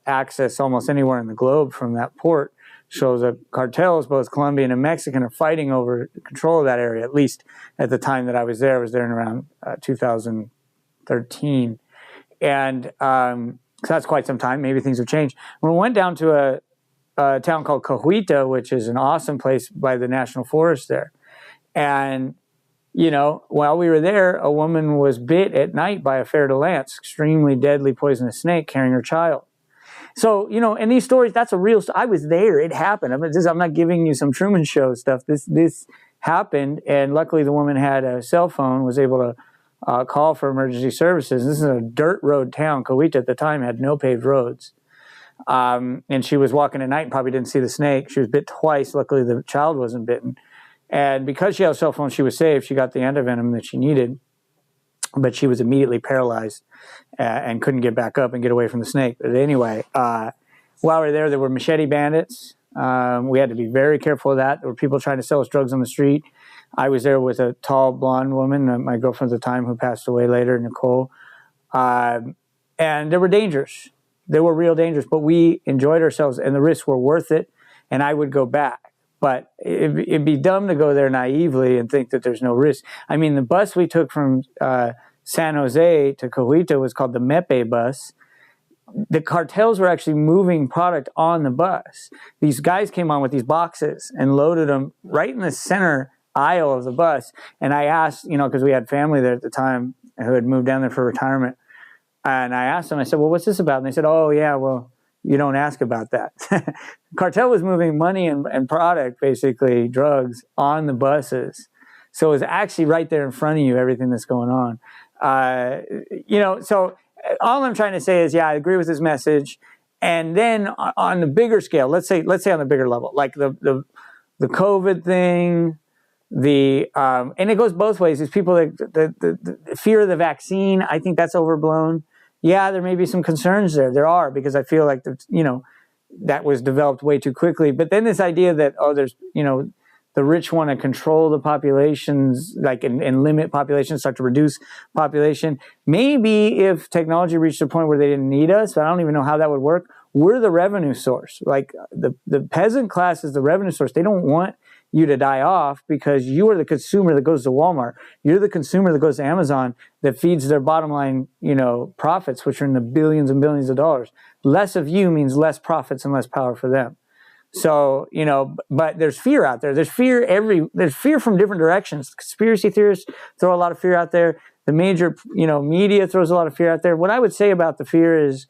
access almost anywhere in the globe from that port. So the cartels, both Colombian and Mexican, are fighting over control of that area, at least at the time that I was there. I was there in around 2013. And so that's quite some time. Maybe things have changed. When we went down to a town called Cahuita, which is an awesome place by the National Forest there. And, while we were there, a woman was bit at night by a fer-de-lance, extremely deadly poisonous snake carrying her child. So, and these stories, that's a real story. I was there. It happened. I'm not giving you some Truman Show stuff. This happened, and luckily the woman had a cell phone, was able to call for emergency services. This is a dirt road town. Cahuita at the time had no paved roads. And she was walking at night and probably didn't see the snake. She was bit twice. Luckily, the child wasn't bitten. And because she had a cell phone, she was saved. She got the antivenom that she needed. But she was immediately paralyzed and couldn't get back up and get away from the snake. But anyway, while we were there were machete bandits. We had to be very careful of that. There were people trying to sell us drugs on the street. I was there with a tall, blonde woman, my girlfriend at the time, who passed away later, Nicole. And there were dangers. There were real dangers, but we enjoyed ourselves, and the risks were worth it, and I would go back. But it'd be dumb to go there naively and think that there's no risk. I mean, the bus we took from San Jose to Cahuita was called the Mepe bus. The cartels were actually moving product on the bus. These guys came on with these boxes and loaded them right in the center aisle of the bus. And I asked, because we had family there at the time who had moved down there for retirement. And I asked them, I said, well, what's this about? And they said, oh, yeah, well, you don't ask about that. Cartel was moving money and product, basically drugs, on the buses. So it was actually right there in front of you, everything that's going on. So all I'm trying to say is, yeah, I agree with his message. And then on the bigger scale, let's say on the bigger level, like the COVID thing, and it goes both ways. These people, the fear of the vaccine, I think that's overblown. Yeah, there may be some concerns there. There are, because I feel like that was developed way too quickly. But then this idea that there's the rich want to control the populations, like and limit populations, start to reduce population. Maybe if technology reached a point where they didn't need us, but I don't even know how that would work. We're the revenue source. Like the peasant class is the revenue source. They don't want you to die off because you are the consumer that goes to Walmart. You're the consumer that goes to Amazon that feeds their bottom line, profits, which are in the billions and billions of dollars. Less of you means less profits and less power for them. So, but there's fear out there. There's fear from different directions. Conspiracy theorists throw a lot of fear out there. The major, media throws a lot of fear out there. What I would say about the fear is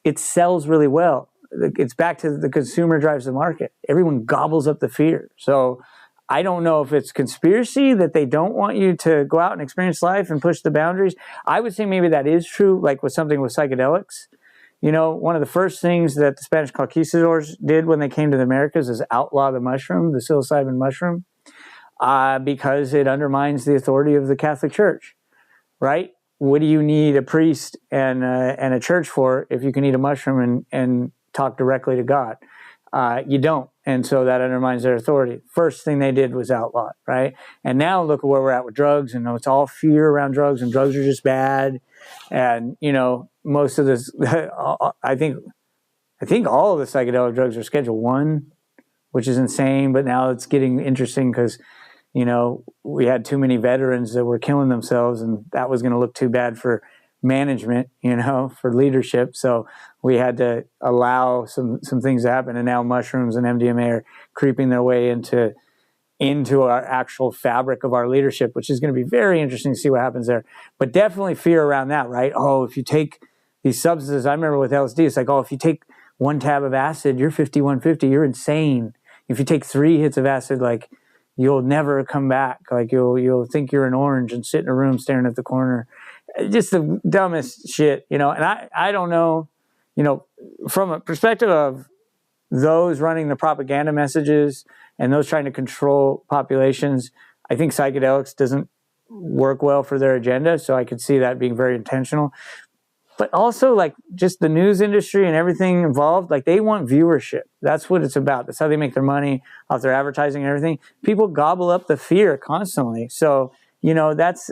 it sells really well. It's back to the consumer drives the market. Everyone gobbles up the fear. So I don't know if it's conspiracy that they don't want you to go out and experience life and push the boundaries. I would say maybe that is true, like with something with psychedelics. One of the first things that the Spanish conquistadors did when they came to the Americas is outlaw the mushroom, the psilocybin mushroom, because it undermines the authority of the Catholic Church, right? What do you need a priest and a church for if you can eat a mushroom and talk directly to God? You don't. And so that undermines their authority. First thing they did was outlaw it, right? And now look at where we're at with drugs, and it's all fear around drugs, and drugs are just bad. And, most of this, I think all of the psychedelic drugs are Schedule 1, which is insane, but now it's getting interesting because, we had too many veterans that were killing themselves, and that was going to look too bad for management, for leadership. So we had to allow some things to happen, and now mushrooms and MDMA are creeping their way into our actual fabric of our leadership, which is going to be very interesting to see what happens there. But definitely fear around that, right? Oh, if you take these substances, I remember with LSD, it's like, oh, if you take 1 tab of acid, you're 5150, you're insane. If you take 3 hits of acid, like, you'll never come back. Like, you'll think you're an orange and sit in a room staring at the corner. Just the dumbest shit, and I don't know, from a perspective of those running the propaganda messages and those trying to control populations, I think psychedelics doesn't work well for their agenda. So I could see that being very intentional. But also, like, just the news industry and everything involved, like, they want viewership. That's what it's about. That's how they make their money off their advertising and everything. People gobble up the fear constantly. So, that's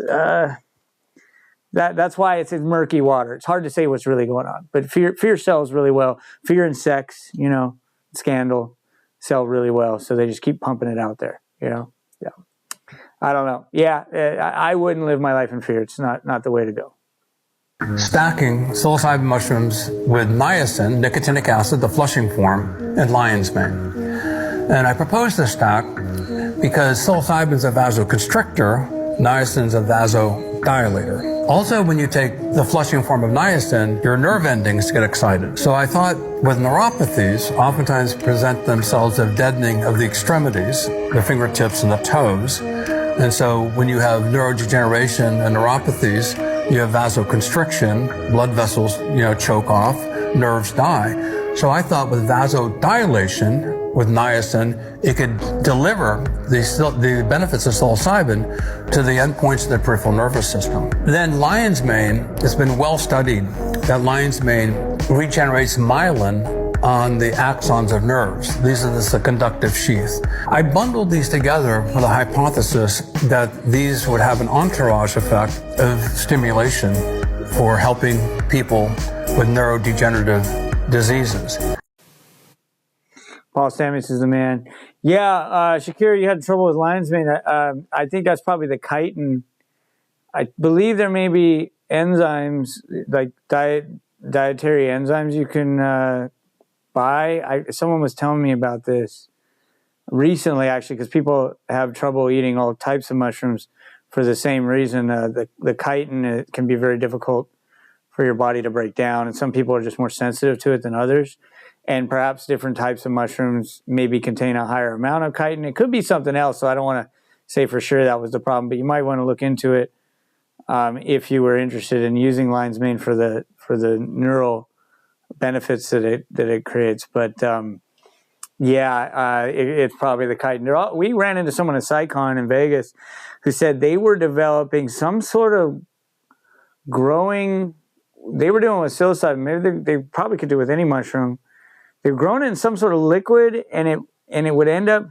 why it's in murky water. It's hard to say what's really going on. But fear sells really well. Fear and sex, scandal sell really well. So they just keep pumping it out there, Yeah. I don't know. Yeah, I wouldn't live my life in fear. It's not the way to go. Stacking psilocybin mushrooms with niacin, nicotinic acid, the flushing form, and lion's mane. And I proposed this stack because psilocybin's a vasoconstrictor, niacin's a vasodilator. Also, when you take the flushing form of niacin, your nerve endings get excited. So I thought with neuropathies, oftentimes present themselves as deadening of the extremities, the fingertips and the toes. And so when you have neurodegeneration and neuropathies, you have vasoconstriction, blood vessels, choke off, nerves die. So I thought with vasodilation, with niacin, it could deliver the benefits of psilocybin to the endpoints of the peripheral nervous system. Then lion's mane, it's been well studied that lion's mane regenerates myelin on the axons of nerves. These are the conductive sheath. I bundled these together with a hypothesis that these would have an entourage effect of stimulation for helping people with neurodegenerative diseases. Paul Stamets is the man. Yeah, Shakira, you had trouble with lion's mane. I think that's probably the chitin. I believe there may be enzymes, like dietary enzymes you can buy. Someone was telling me about this recently, actually, because people have trouble eating all types of mushrooms for the same reason. The chitin, it can be very difficult for your body to break down, and some people are just more sensitive to it than others. And perhaps different types of mushrooms maybe contain a higher amount of chitin. It could be something else, so I don't want to say for sure that was the problem, but you might want to look into it if you were interested in using lion's mane for the neural benefits that it creates. But it's probably the chitin. We ran into someone at PsyCon in Vegas who said they were developing some sort of growing. They were doing with psilocybin. Maybe they probably could do with any mushroom. They're growing it in some sort of liquid, and it would end up.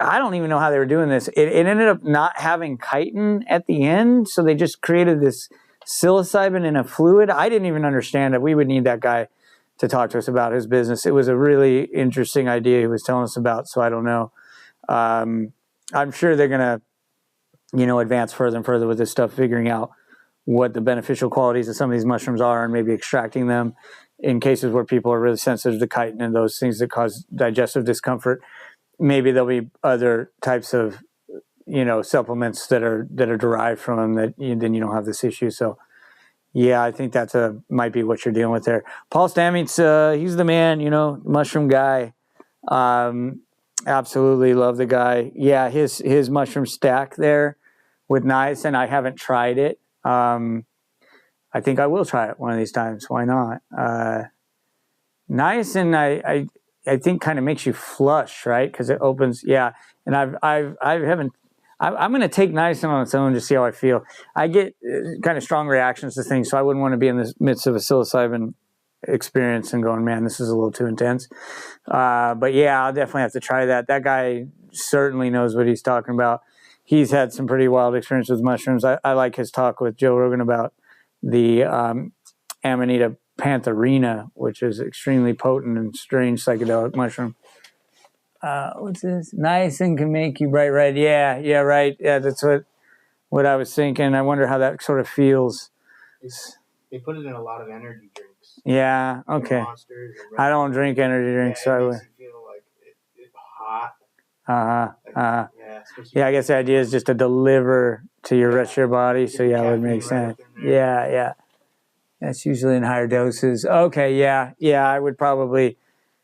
I don't even know how they were doing this. It ended up not having chitin at the end, so they just created this psilocybin in a fluid. I didn't even understand it. We would need that guy to talk to us about his business. It was a really interesting idea he was telling us about, so I don't know. I'm sure they're going to, advance further and further with this stuff, figuring out what the beneficial qualities of some of these mushrooms are and maybe extracting them in cases where people are really sensitive to chitin and those things that cause digestive discomfort. Maybe there'll be other types of, supplements that are derived from them that then you don't have this issue. So, yeah, I think that's might be what you're dealing with there. Paul Stamets, he's the man, mushroom guy. Absolutely love the guy. Yeah, his mushroom stack there with niacin, I haven't tried it. I think I will try it one of these times. Why not? Niacin, I think kind of makes you flush, right? Because it opens. Yeah, and I'm going to take niacin on its own to see how I feel. I get kind of strong reactions to things, so I wouldn't want to be in the midst of a psilocybin experience and going, man, this is a little too intense. But yeah, I'll definitely have to try that. That guy certainly knows what he's talking about. He's had some pretty wild experience with mushrooms. I like his talk with Joe Rogan about the Amanita pantherina, which is extremely potent and strange psychedelic mushroom. What's this? Niacin can make you bright red. Yeah, right. Yeah, that's what I was thinking. I wonder how that sort of feels. They put it in a lot of energy drinks. Yeah, okay. I don't drink energy drinks, so I would. It makes you feel like it's hot. Yeah, I guess the idea is just to deliver to your rest of your body, so yeah, it would make sense. Yeah. That's usually in higher doses. Okay, yeah, I would probably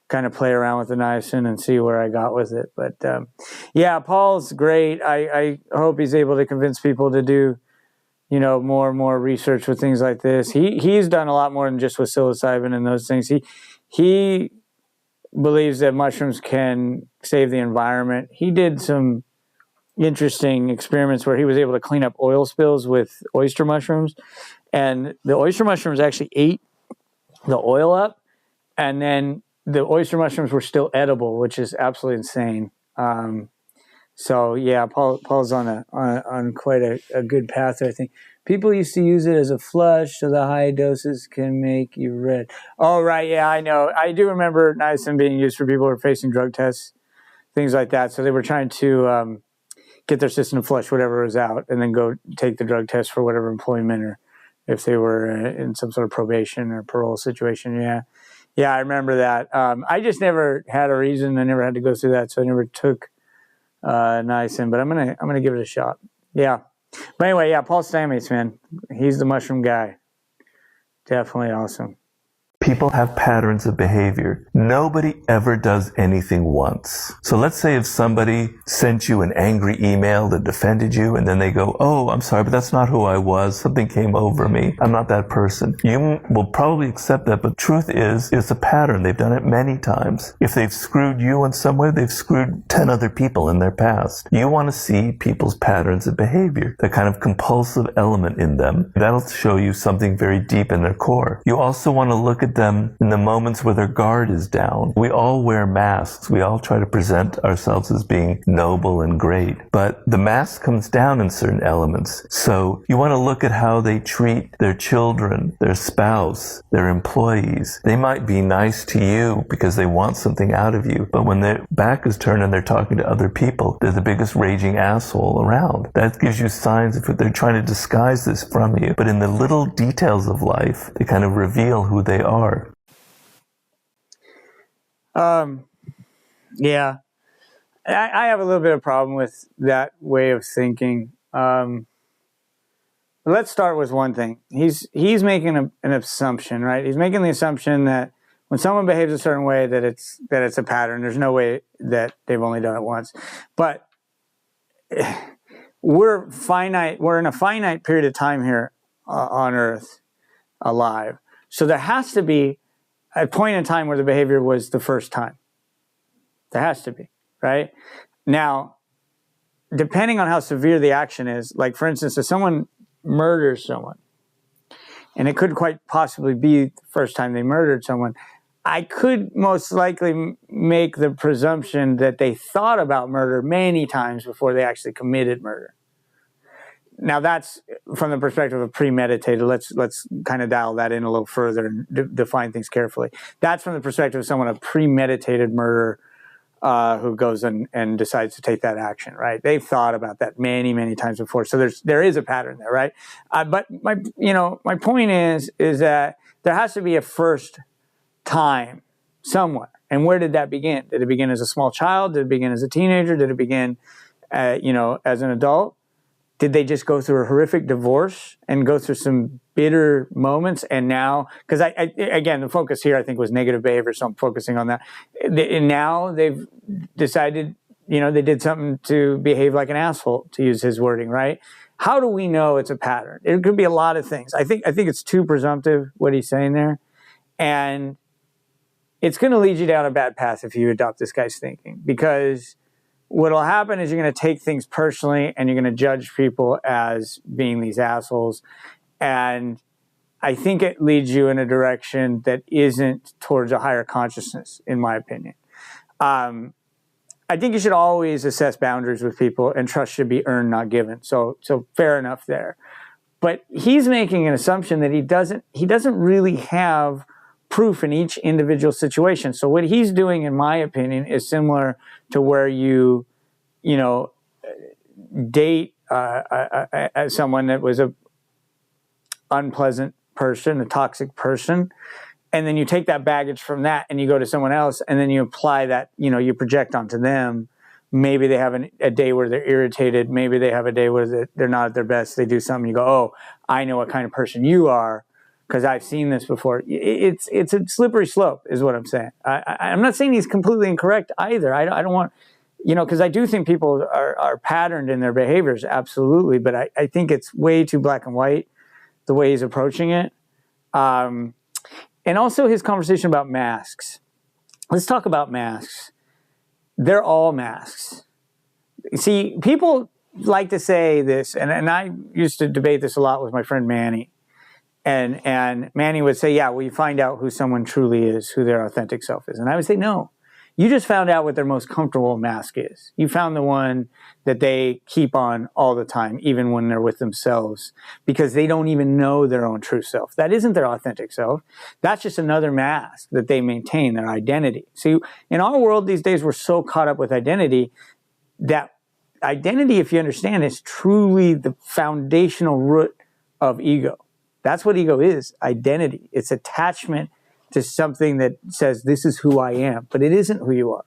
kind of play around with the niacin and see where I got with it. But yeah, Paul's great. I hope he's able to convince people to do, more and more research with things like this. He's done a lot more than just with psilocybin and those things. He believes that mushrooms can save the environment. He did some interesting experiments where he was able to clean up oil spills with oyster mushrooms, and the oyster mushrooms actually ate the oil up, and then the oyster mushrooms were still edible, which is absolutely insane. So yeah, Paul's on quite a good path there, I think. People used to use it as a flush, so the high doses can make you red. Oh, right, yeah, I know. I do remember niacin being used for people who were facing drug tests, things like that. So they were trying to get their system to flush whatever was out and then go take the drug test for whatever employment, or if they were in some sort of probation or parole situation. Yeah, I remember that. I just never had a reason. I never had to go through that, so I never took niacin. But I'm gonna give it a shot. Yeah. But anyway, yeah, Paul Stamets, man, he's the mushroom guy. Definitely awesome. People have patterns of behavior. Nobody ever does anything once. So let's say if somebody sent you an angry email that defended you, and then they go, oh, I'm sorry, but that's not who I was. Something came over me. I'm not that person. You will probably accept that, but truth is, it's a pattern. They've done it many times. If they've screwed you in some way, they've screwed 10 other people in their past. You want to see people's patterns of behavior, the kind of compulsive element in them. That'll show you something very deep in their core. You also want to look at them in the moments where their guard is down. We all wear masks. We all try to present ourselves as being noble and great, but the mask comes down in certain elements. So you want to look at how they treat their children, their spouse, their employees. They might be nice to you because they want something out of you, but when their back is turned and they're talking to other people, they're the biggest raging asshole around. That gives you signs if they're trying to disguise this from you. But in the little details of life, they kind of reveal who they are. Yeah, I have a little bit of problem with that way of thinking. Let's start with one thing. He's making an assumption, right? He's making the assumption that when someone behaves a certain way, that it's a pattern. There's no way that they've only done it once. But we're finite. We're in a finite period of time here on Earth, alive. So there has to be a point in time where the behavior was the first time. There has to be, right? Now, depending on how severe the action is, like for instance, if someone murders someone, and it could quite possibly be the first time they murdered someone, I could most likely make the presumption that they thought about murder many times before they actually committed murder. Now that's from the perspective of premeditated. Let's kind of dial that in a little further and define things carefully. That's from the perspective of someone, a premeditated murderer who goes and decides to take that action, right? They've thought about that many, many times before. So there is a pattern there, right? But my point is that there has to be a first time somewhere. And where did that begin? Did it begin as a small child? Did it begin as a teenager? Did it begin, as an adult? Did they just go through a horrific divorce and go through some bitter moments? And now, because again, the focus here, I think, was negative behavior, so I'm focusing on that. And now they've decided, they did something to behave like an asshole, to use his wording, right? How do we know it's a pattern? It could be a lot of things. I think it's too presumptive, what he's saying there. And it's going to lead you down a bad path if you adopt this guy's thinking, because what'll happen is you're going to take things personally and you're going to judge people as being these assholes. And I think it leads you in a direction that isn't towards a higher consciousness, in my opinion. I think you should always assess boundaries with people, and trust should be earned, not given. So fair enough there. But he's making an assumption that he doesn't really have proof in each individual situation. So what he's doing, in my opinion, is similar to where you date someone that was a unpleasant person, a toxic person, and then you take that baggage from that and you go to someone else, and then you apply that, you project onto them. Maybe they have a day where they're irritated. Maybe they have a day where they're not at their best. They do something. You go, oh, I know what kind of person you are because I've seen this before. It's a slippery slope is what I'm saying. I'm not saying he's completely incorrect either. I don't want, because I do think people are patterned in their behaviors, absolutely. But I think it's way too black and white the way he's approaching it. And also his conversation about masks. Let's talk about masks. They're all masks. See, people like to say this, and I used to debate this a lot with my friend Manny. And Manny would say, yeah, well, you find out who someone truly is, who their authentic self is. And I would say, no. You just found out what their most comfortable mask is. You found the one that they keep on all the time, even when they're with themselves, because they don't even know their own true self. That isn't their authentic self. That's just another mask that they maintain, their identity. See, in our world these days, we're so caught up with identity that identity, if you understand, is truly the foundational root of ego. That's what ego is, identity. It's attachment to something that says, this is who I am, but it isn't who you are.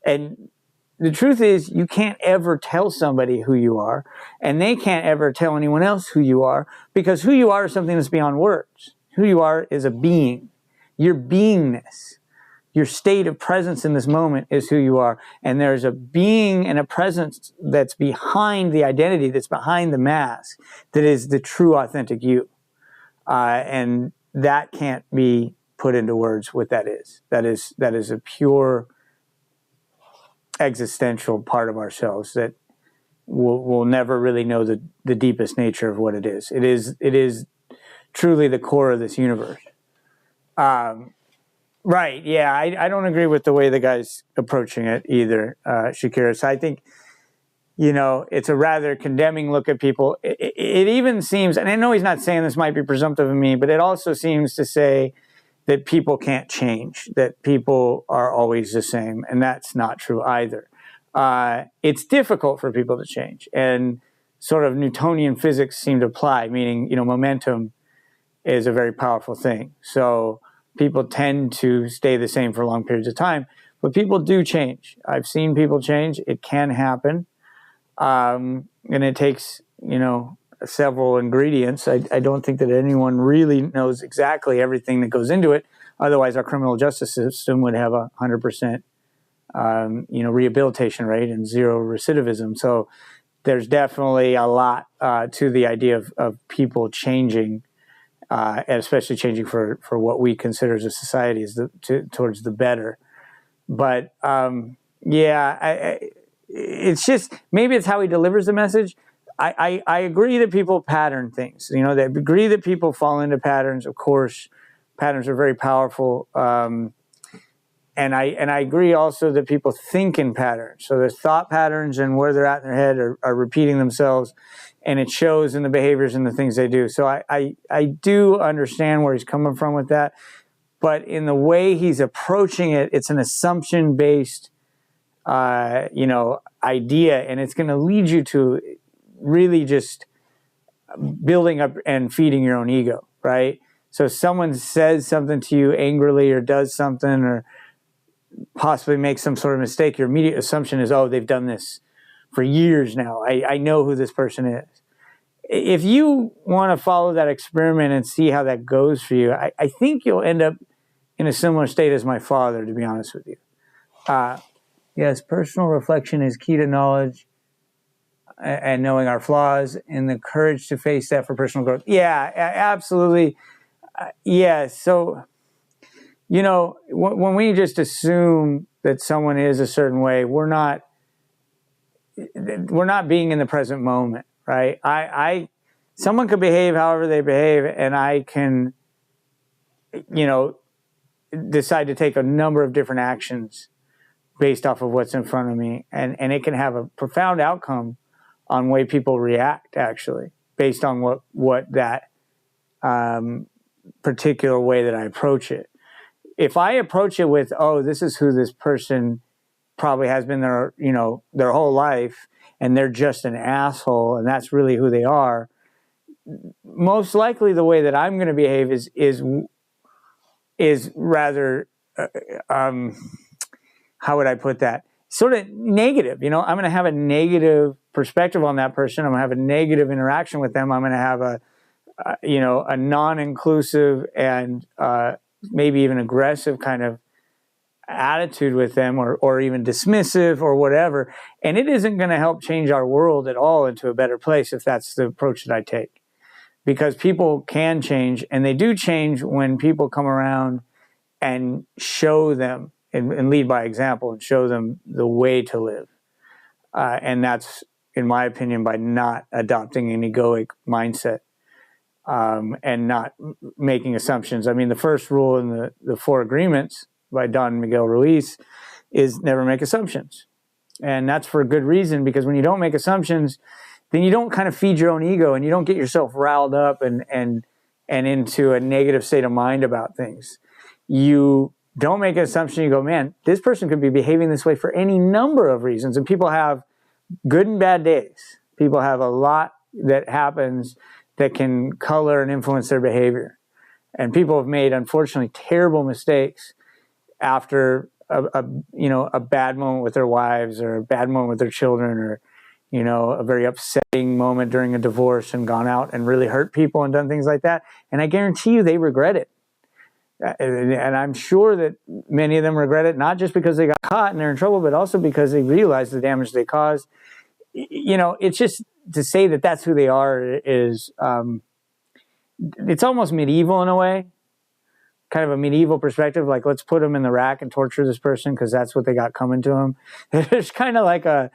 And the truth is, you can't ever tell somebody who you are, and they can't ever tell anyone else who you are, because who you are is something that's beyond words. Who you are is a being. Your beingness, your state of presence in this moment is who you are. And there's a being and a presence that's behind the identity, that's behind the mask, that is the true, authentic you. And that can't be put into words what that is. That is a pure existential part of ourselves that we'll never really know the deepest nature of what it is. It is truly the core of this universe. Right, yeah, I don't agree with the way the guy's approaching it either, Shakira. So I think, it's a rather condemning look at people. It even seems, and I know he's not saying this, might be presumptive of me, but it also seems to say that people can't change, that people are always the same, and that's not true either. It's difficult for people to change, and sort of Newtonian physics seem to apply, meaning, momentum is a very powerful thing. So people tend to stay the same for long periods of time, but people do change. I've seen people change. It can happen, and it takes, several ingredients. I don't think that anyone really knows exactly everything that goes into it. Otherwise, our criminal justice system would have 100%, rehabilitation rate and zero recidivism. So there's definitely a lot to the idea of people changing, and especially changing for what we consider as a society is towards the better. But it's just, maybe it's how he delivers the message. I agree that people pattern things. They agree that people fall into patterns. Of course, patterns are very powerful. And I agree also that people think in patterns. So their thought patterns and where they're at in their head are repeating themselves, and it shows in the behaviors and the things they do. So I do understand where he's coming from with that. But in the way he's approaching it, it's an assumption-based, idea, and it's going to lead you to really just building up and feeding your own ego, right? So someone says something to you angrily or does something or possibly makes some sort of mistake, your immediate assumption is, oh, they've done this for years now. I know who this person is. If you want to follow that experiment and see how that goes for you, I think you'll end up in a similar state as my father, to be honest with you. Yes, personal reflection is key to knowledge and knowing our flaws and the courage to face that for personal growth. Yeah, absolutely. So, when we just assume that someone is a certain way, we're not being in the present moment, right? I someone could behave however they behave, and I can, decide to take a number of different actions based off of what's in front of me, and it can have a profound outcome on the way people react, actually, based on what that particular way that I approach it. If I approach it with, oh, this is who this person probably has been their whole life, and they're just an asshole, and that's really who they are, most likely the way that I'm going to behave is rather, how would I put that? Sort of negative. I'm going to have a negative perspective on that person. I'm going to have a negative interaction with them. I'm going to have a non-inclusive and maybe even aggressive kind of attitude with them, or even dismissive or whatever. And it isn't going to help change our world at all into a better place if that's the approach that I take. Because people can change, and they do change when people come around and show them and lead by example and show them the way to live. And that's, in my opinion, by not adopting an egoic mindset. And not making assumptions. I mean, the first rule in the 4 Agreements by Don Miguel Ruiz is never make assumptions. And that's for a good reason, because when you don't make assumptions, then you don't kind of feed your own ego, and you don't get yourself riled up and into a negative state of mind about things. You don't make an assumption. You go, man, this person could be behaving this way for any number of reasons. And people have good and bad days. People have a lot that happens that can color and influence their behavior. And people have made, unfortunately, terrible mistakes after a bad moment with their wives, or a bad moment with their children, or, a very upsetting moment during a divorce, and gone out and really hurt people and done things like that. And I guarantee you they regret it. And I'm sure that many of them regret it, not just because they got caught and they're in trouble, but also because they realized the damage they caused. It's just, to say that that's who they are is, it's almost medieval in a way, kind of a medieval perspective. Like, let's put them in the rack and torture this person because that's what they got coming to them. There's kind of like a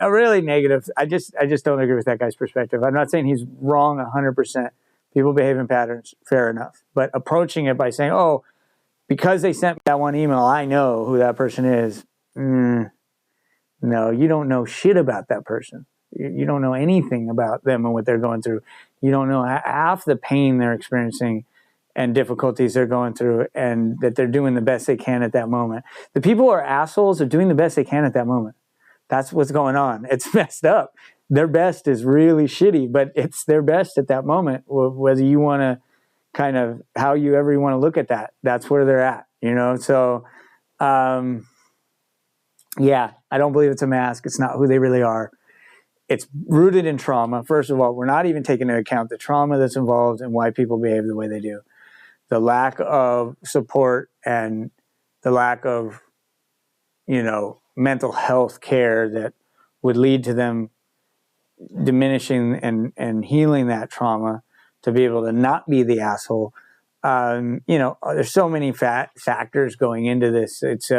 really negative. I just don't agree with that guy's perspective. I'm not saying he's wrong 100%. People behave in patterns, fair enough. But approaching it by saying, oh, because they sent me that one email, I know who that person is. No, you don't know shit about that person. You don't know anything about them and what they're going through. You don't know half the pain they're experiencing and difficulties they're going through, and that they're doing the best they can at that moment. The people who are assholes are doing the best they can at that moment. That's what's going on. It's messed up. Their best is really shitty, but it's their best at that moment. Whether you want to kind of, how you ever you want to look at that, that's where they're at, So, yeah, I don't believe it's a mask. It's not who they really are. It's rooted in trauma. First of all, we're not even taking into account the trauma that's involved and why people behave the way they do. The lack of support and the lack of, mental health care that would lead to them diminishing and healing that trauma to be able to not be the asshole. There's so many factors going into this. It's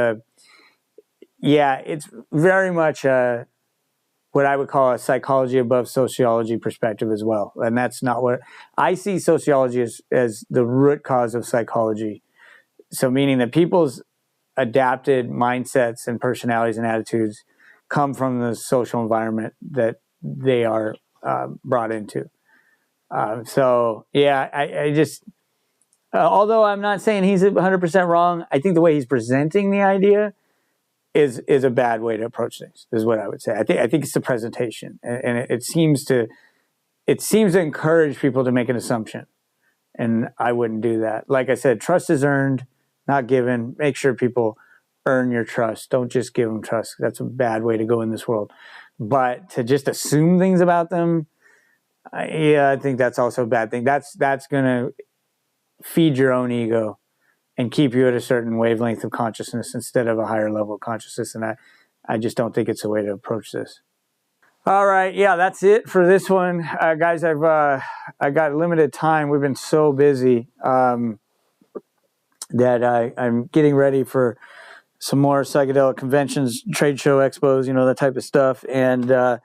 very much what I would call a psychology above sociology perspective as well. And that's not what I see sociology as the root cause of psychology. So meaning that people's adapted mindsets and personalities and attitudes come from the social environment that they are brought into. I just, although I'm not saying he's 100% wrong, I think the way he's presenting the idea is a bad way to approach things, is what I would say. I think it's the presentation, and it seems to encourage people to make an assumption, and I wouldn't do that. Like I said, trust is earned, not given. Make sure people earn your trust. Don't just give them trust. That's a bad way to go in this world. But to just assume things about them, I think that's also a bad thing. That's going to feed your own ego and keep you at a certain wavelength of consciousness instead of a higher level of consciousness. And I just don't think it's a way to approach this. All right. Yeah, that's it for this one. Guys, I got limited time. We've been so busy that I'm getting ready for some more psychedelic conventions, trade show, expos, that type of stuff. And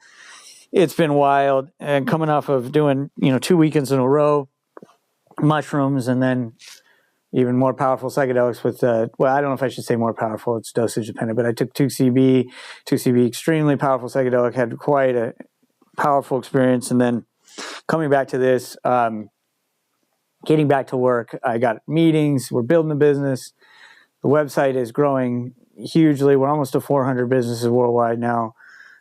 it's been wild. And coming off of doing, 2 weekends in a row, mushrooms, and then even more powerful psychedelics with, I don't know if I should say more powerful, it's dosage dependent, but I took 2CB, extremely powerful psychedelic, had quite a powerful experience. And then coming back to this, getting back to work, I got meetings, we're building a business. The website is growing hugely. We're almost to 400 businesses worldwide now.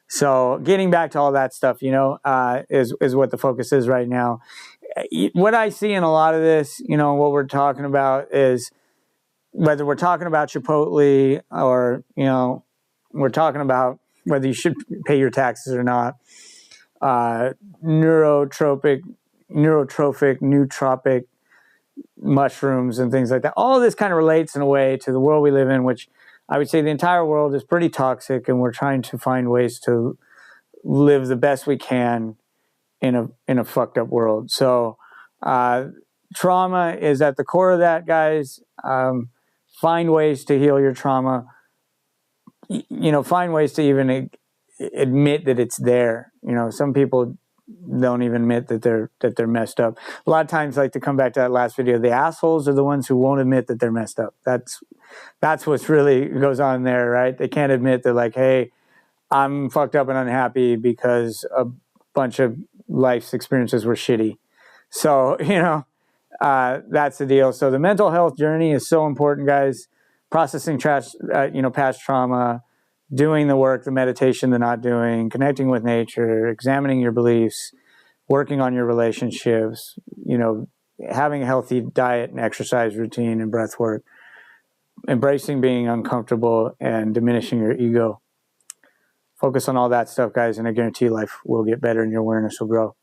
So getting back to all that stuff, is what the focus is right now. What I see in a lot of this, what we're talking about is whether we're talking about Chipotle or, we're talking about whether you should pay your taxes or not, nootropic, nootropic mushrooms and things like that. All of this kind of relates in a way to the world we live in, which I would say the entire world is pretty toxic, and we're trying to find ways to live the best we can in a fucked up world. So trauma is at the core of that, guys. Find ways to heal your trauma. Find ways to even admit that it's there. Some people don't even admit that they're messed up. A lot of times, like to come back to that last video, the assholes are the ones who won't admit that they're messed up. That's what's really goes on there, right? They can't admit they're like, hey, I'm fucked up and unhappy because a bunch of life's experiences were shitty. So, that's the deal. So the mental health journey is so important, guys. Processing past trauma, doing the work, the meditation they're not doing, connecting with nature, examining your beliefs, working on your relationships, having a healthy diet and exercise routine and breath work, embracing being uncomfortable and diminishing your ego. Focus on all that stuff, guys, and I guarantee life will get better and your awareness will grow.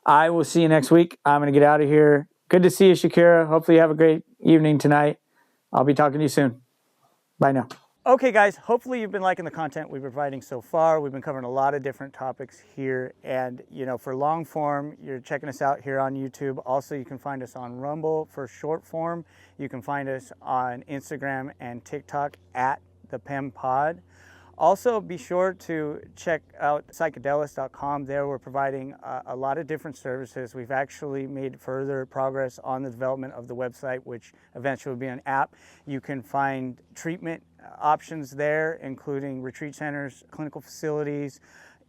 I will see you next week. I'm going to get out of here. Good to see you, Shakira. Hopefully you have a great evening tonight. I'll be talking to you soon. Bye now. Okay, guys, hopefully you've been liking the content we've been providing so far. We've been covering a lot of different topics here. And, for long form, you're checking us out here on YouTube. Also, you can find us on Rumble for short form. You can find us on Instagram and TikTok at ThePemPod. Also, be sure to check out psychedelics.com. There we're providing a lot of different services. We've actually made further progress on the development of the website, which eventually will be an app. You can find treatment options there, including retreat centers, clinical facilities,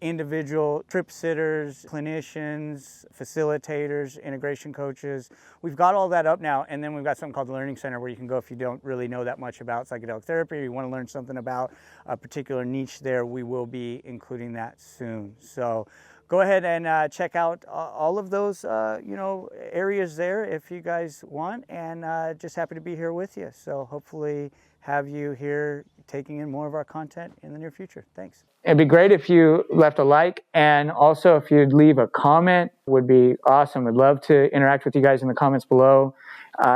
individual trip sitters, clinicians, facilitators, integration coaches. We've got all that up now, and then we've got something called the Learning Center where you can go if you don't really know that much about psychedelic therapy or you want to learn something about a particular niche there. We will be including that soon. So go ahead and check out all of those areas there if you guys want, and just happy to be here with you. So hopefully have you here taking in more of our content in the near future. Thanks. It'd be great if you left a like, and also if you'd leave a comment would be awesome. I'd love to interact with you guys in the comments below.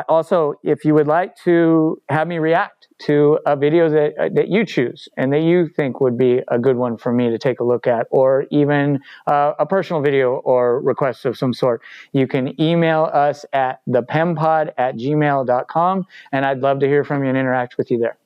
Also, if you would like to have me react to a video that you choose and that you think would be a good one for me to take a look at, or even a personal video or request of some sort, you can email us at thepempod@gmail.com, and I'd love to hear from you and interact with you there.